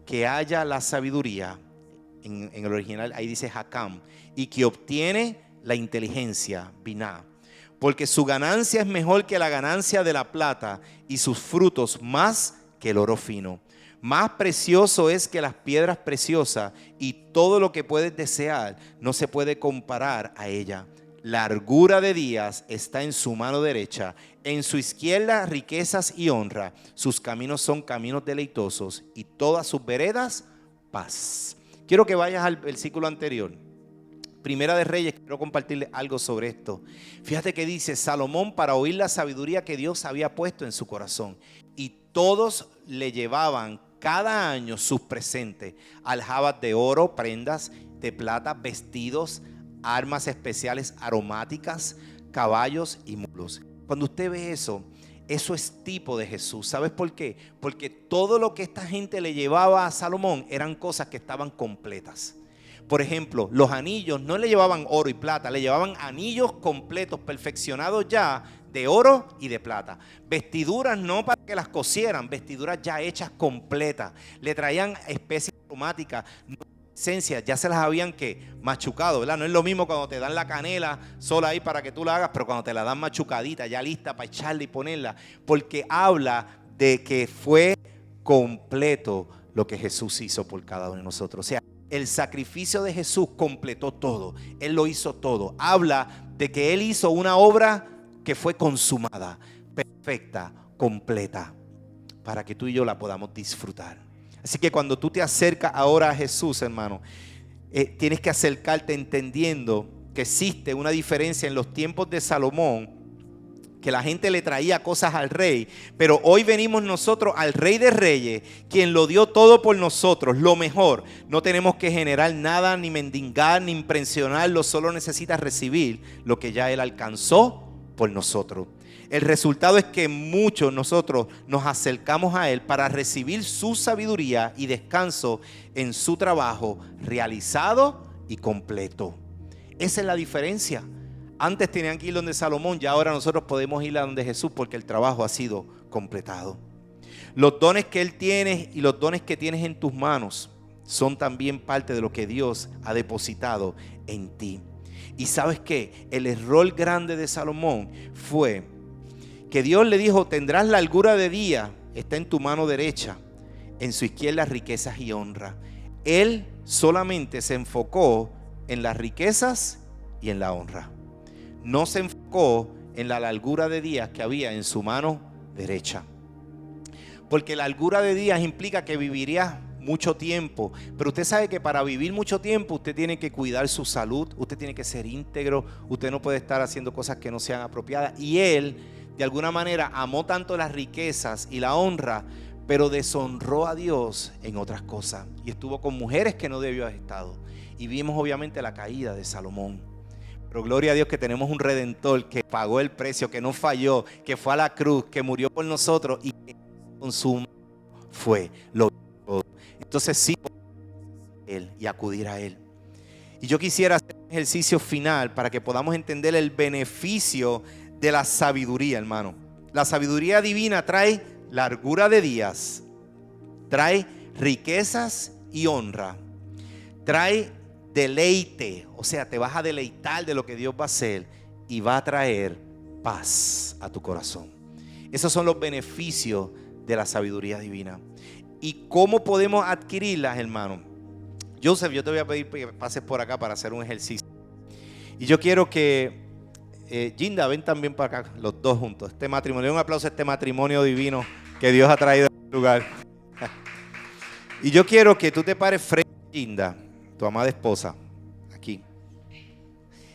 que haya la sabiduría. En el original ahí dice Hakam. Y que obtiene la inteligencia, Binah. Porque su ganancia es mejor que la ganancia de la plata y sus frutos más que el oro fino. Más precioso es que las piedras preciosas y todo lo que puedes desear no se puede comparar a ella. Largura de días está en su mano derecha, en su izquierda riquezas y honra. Sus caminos son caminos deleitosos y todas sus veredas paz. Quiero que vayas al versículo anterior. Primera de Reyes, quiero compartirles algo sobre esto. Fíjate que dice Salomón para oír la sabiduría que Dios había puesto en su corazón. Y todos le llevaban cada año sus presentes, aljabas de oro, prendas de plata, vestidos, armas especiales aromáticas, caballos y mulos. Cuando usted ve eso, eso es tipo de Jesús. ¿Sabes por qué? Porque todo lo que esta gente le llevaba a Salomón eran cosas que estaban completas. Por ejemplo, los anillos no le llevaban oro y plata, le llevaban anillos completos, perfeccionados ya de oro y de plata. Vestiduras no para que las cosieran, vestiduras ya hechas completas. Le traían especies aromáticas, esencias, ya se las habían que machucado, ¿verdad? No es lo mismo cuando te dan la canela sola ahí para que tú la hagas, pero cuando te la dan machucadita, ya lista para echarla y ponerla, porque habla de que fue completo lo que Jesús hizo por cada uno de nosotros. O sea, el sacrificio de Jesús completó todo. Él lo hizo todo. Habla de que Él hizo una obra que fue consumada, perfecta, completa, para que tú y yo la podamos disfrutar. Así que cuando tú te acercas ahora a Jesús, hermano, tienes que acercarte entendiendo que existe una diferencia en los tiempos de Salomón, que la gente le traía cosas al rey, pero hoy venimos nosotros al Rey de Reyes, quien lo dio todo por nosotros, lo mejor. No tenemos que generar nada, ni mendigar, ni impresionarlo, solo necesitas recibir lo que ya Él alcanzó por nosotros. El resultado es que muchos nosotros nos acercamos a Él para recibir su sabiduría y descanso en su trabajo realizado y completo. Esa es la diferencia. Antes tenían que ir donde Salomón, y ahora nosotros podemos ir a donde Jesús porque el trabajo ha sido completado. Los dones que Él tiene y los dones que tienes en tus manos son también parte de lo que Dios ha depositado en ti. Y ¿sabes qué? El error grande de Salomón fue que Dios le dijo: tendrás largura de día, está en tu mano derecha, en su izquierda riquezas y honra. Él solamente se enfocó en las riquezas y en la honra. No se enfocó en la largura de días que había en su mano derecha. Porque la largura de días implica que vivirías mucho tiempo, pero usted sabe que para vivir mucho tiempo usted tiene que cuidar su salud, usted tiene que ser íntegro, usted no puede estar haciendo cosas que no sean apropiadas. Y él de alguna manera amó tanto las riquezas y la honra, pero deshonró a Dios en otras cosas y estuvo con mujeres que no debió haber estado. Y vimos obviamente la caída de Salomón. Pero gloria a Dios que tenemos un Redentor que pagó el precio, que no falló, que fue a la cruz, que murió por nosotros y que con su mano fue lo todo. Entonces sí, Él y acudir a Él. Y yo quisiera hacer un ejercicio final para que podamos entender el beneficio de la sabiduría, hermano. La sabiduría divina trae largura de días, trae riquezas y honra, trae deleite, o sea, te vas a deleitar de lo que Dios va a hacer y va a traer paz a tu corazón. Esos son los beneficios de la sabiduría divina. ¿Y cómo podemos adquirirlas, hermano? Joseph, yo te voy a pedir que pases por acá para hacer un ejercicio. Y yo quiero que Ginda, ven también para acá, los dos juntos. Este matrimonio, un aplauso a este matrimonio divino que Dios ha traído a este lugar. Y yo quiero que tú te pares frente a Ginda, tu amada esposa, aquí.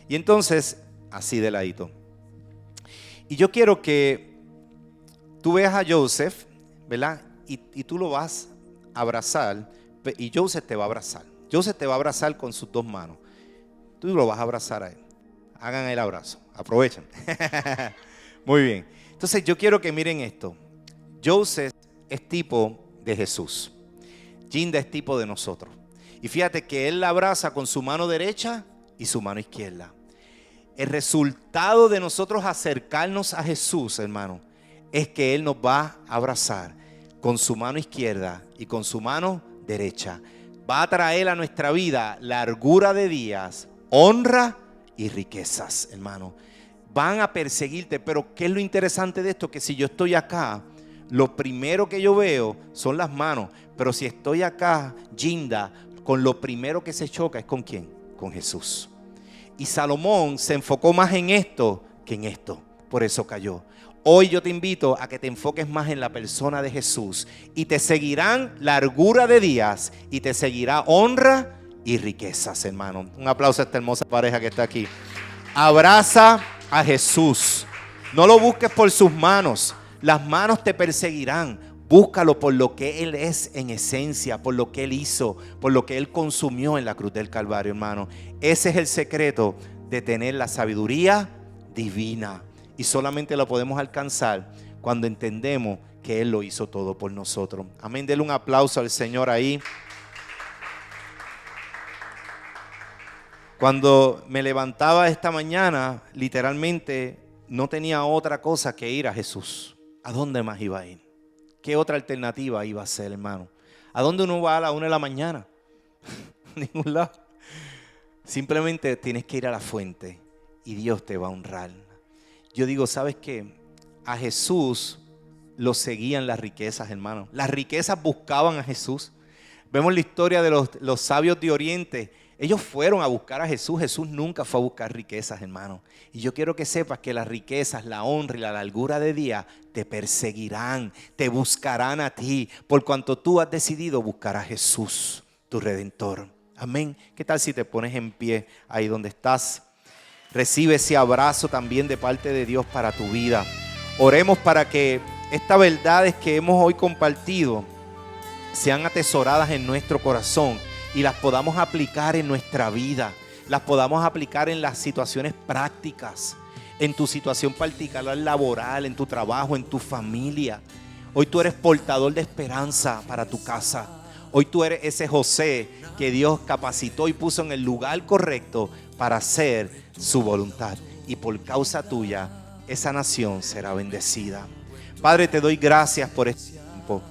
Y entonces, así de ladito. Y yo quiero que tú veas a Joseph, ¿verdad? Y tú lo vas a abrazar, y Joseph te va a abrazar. Joseph te va a abrazar con sus dos manos. Tú lo vas a abrazar a él. Hagan el abrazo, aprovechen. Muy bien. Entonces yo quiero que miren esto. Joseph es tipo de Jesús. Ginda es tipo de nosotros. Y fíjate que él la abraza con su mano derecha y su mano izquierda. El resultado de nosotros acercarnos a Jesús, hermano, es que Él nos va a abrazar con su mano izquierda y con su mano derecha. Va a traer a nuestra vida largura de días, honra y riquezas, hermano. Van a perseguirte, pero ¿qué es lo interesante de esto? Que si yo estoy acá, lo primero que yo veo son las manos, pero si estoy acá, Ginda, con lo primero que se choca es ¿con quién? Con Jesús. Y Salomón se enfocó más en esto que en esto, por eso cayó. Hoy yo te invito a que te enfoques más en la persona de Jesús y te seguirán largura de días y te seguirá honra y riquezas, hermano. Un aplauso a esta hermosa pareja que está aquí. Abraza a Jesús. No lo busques por sus manos. Las manos te perseguirán. Búscalo por lo que Él es en esencia, por lo que Él hizo, por lo que Él consumió en la cruz del Calvario, hermano. Ese es el secreto de tener la sabiduría divina. Y solamente lo podemos alcanzar cuando entendemos que Él lo hizo todo por nosotros. Amén. Denle un aplauso al Señor ahí. Cuando me levantaba esta mañana, literalmente no tenía otra cosa que ir a Jesús. ¿A dónde más iba a ir? ¿Qué otra alternativa iba a ser, hermano? ¿A dónde uno va a la 1 de la mañana? Ningún lado. Simplemente tienes que ir a la fuente y Dios te va a honrar. Yo digo, ¿sabes qué? A Jesús lo seguían las riquezas, hermano. Las riquezas buscaban a Jesús. Vemos la historia de los sabios de Oriente. Ellos fueron a buscar a Jesús. Jesús nunca fue a buscar riquezas, hermano. Y yo quiero que sepas que las riquezas, la honra y la largura de día te perseguirán, te buscarán a ti, por cuanto tú has decidido buscar a Jesús, tu Redentor. Amén. ¿Qué tal si te pones en pie ahí donde estás? Recibe ese abrazo también de parte de Dios para tu vida. Oremos para que estas verdades que hemos hoy compartido sean atesoradas en nuestro corazón y las podamos aplicar en nuestra vida, las podamos aplicar en las situaciones prácticas, en tu situación particular laboral, en tu trabajo, en tu familia. Hoy tú eres portador de esperanza para tu casa. Hoy tú eres ese José que Dios capacitó y puso en el lugar correcto para hacer su voluntad. Y por causa tuya, esa nación será bendecida. Padre, te doy gracias por este tiempo.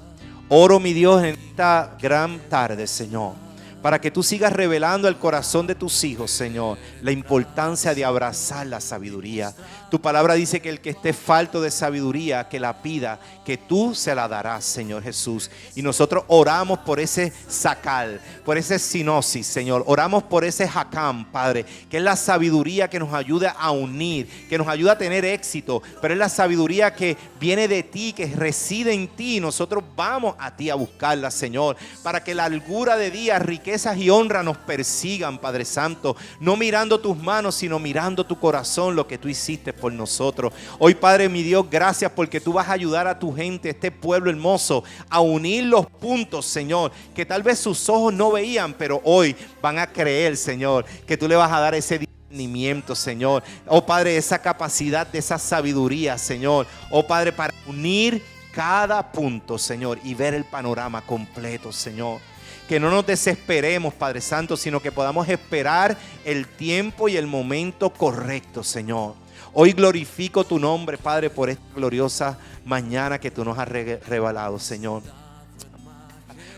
Oro, mi Dios, en esta gran tarde, Señor, para que tú sigas revelando al corazón de tus hijos, Señor, la importancia de abrazar la sabiduría. Tu palabra dice que el que esté falto de sabiduría, que la pida, que tú se la darás, Señor Jesús. Y nosotros oramos por ese sacal, por ese sinosis, Señor. Oramos por ese jacam, Padre, que es la sabiduría que nos ayuda a unir, que nos ayuda a tener éxito, pero es la sabiduría que viene de ti, que reside en ti. Nosotros vamos a ti a buscarla, Señor, para que la largura de días, riquezas y honra nos persigan, Padre Santo, no mirando tus manos, sino mirando tu corazón, lo que tú hiciste por nosotros. Hoy, Padre mi Dios, gracias porque tú vas a ayudar a tu gente, este pueblo hermoso, a unir los puntos, Señor, que tal vez sus ojos no veían, pero hoy van a creer, Señor, que tú le vas a dar ese discernimiento, Señor. Oh Padre, esa capacidad de esa sabiduría, Señor. Oh Padre, para unir cada punto, Señor, y ver el panorama completo, Señor. Que no nos desesperemos, Padre Santo, sino que podamos esperar el tiempo y el momento correcto, Señor. Hoy glorifico tu nombre, Padre, por esta gloriosa mañana que tú nos has revelado, Señor.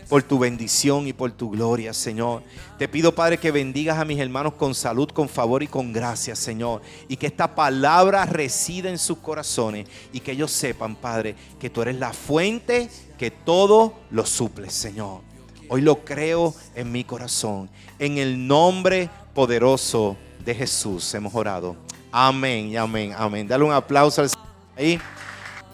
Por tu bendición y por tu gloria, Señor. Te pido, Padre, que bendigas a mis hermanos con salud, con favor y con gracia, Señor. Y que esta palabra resida en sus corazones y que ellos sepan, Padre, que tú eres la fuente que todo lo suple, Señor. Hoy lo creo en mi corazón. En el nombre poderoso de Jesús hemos orado. Amén y amén, amén. Dale un aplauso al Señor ahí.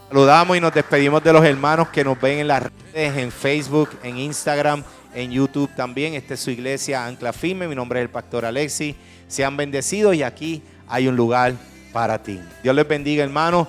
Saludamos y nos despedimos de los hermanos que nos ven en las redes, en Facebook, en Instagram, en YouTube también. Esta es su iglesia Ancla Firme. Mi nombre es el pastor Alexis. Sean bendecidos y aquí hay un lugar para ti. Dios les bendiga, hermanos.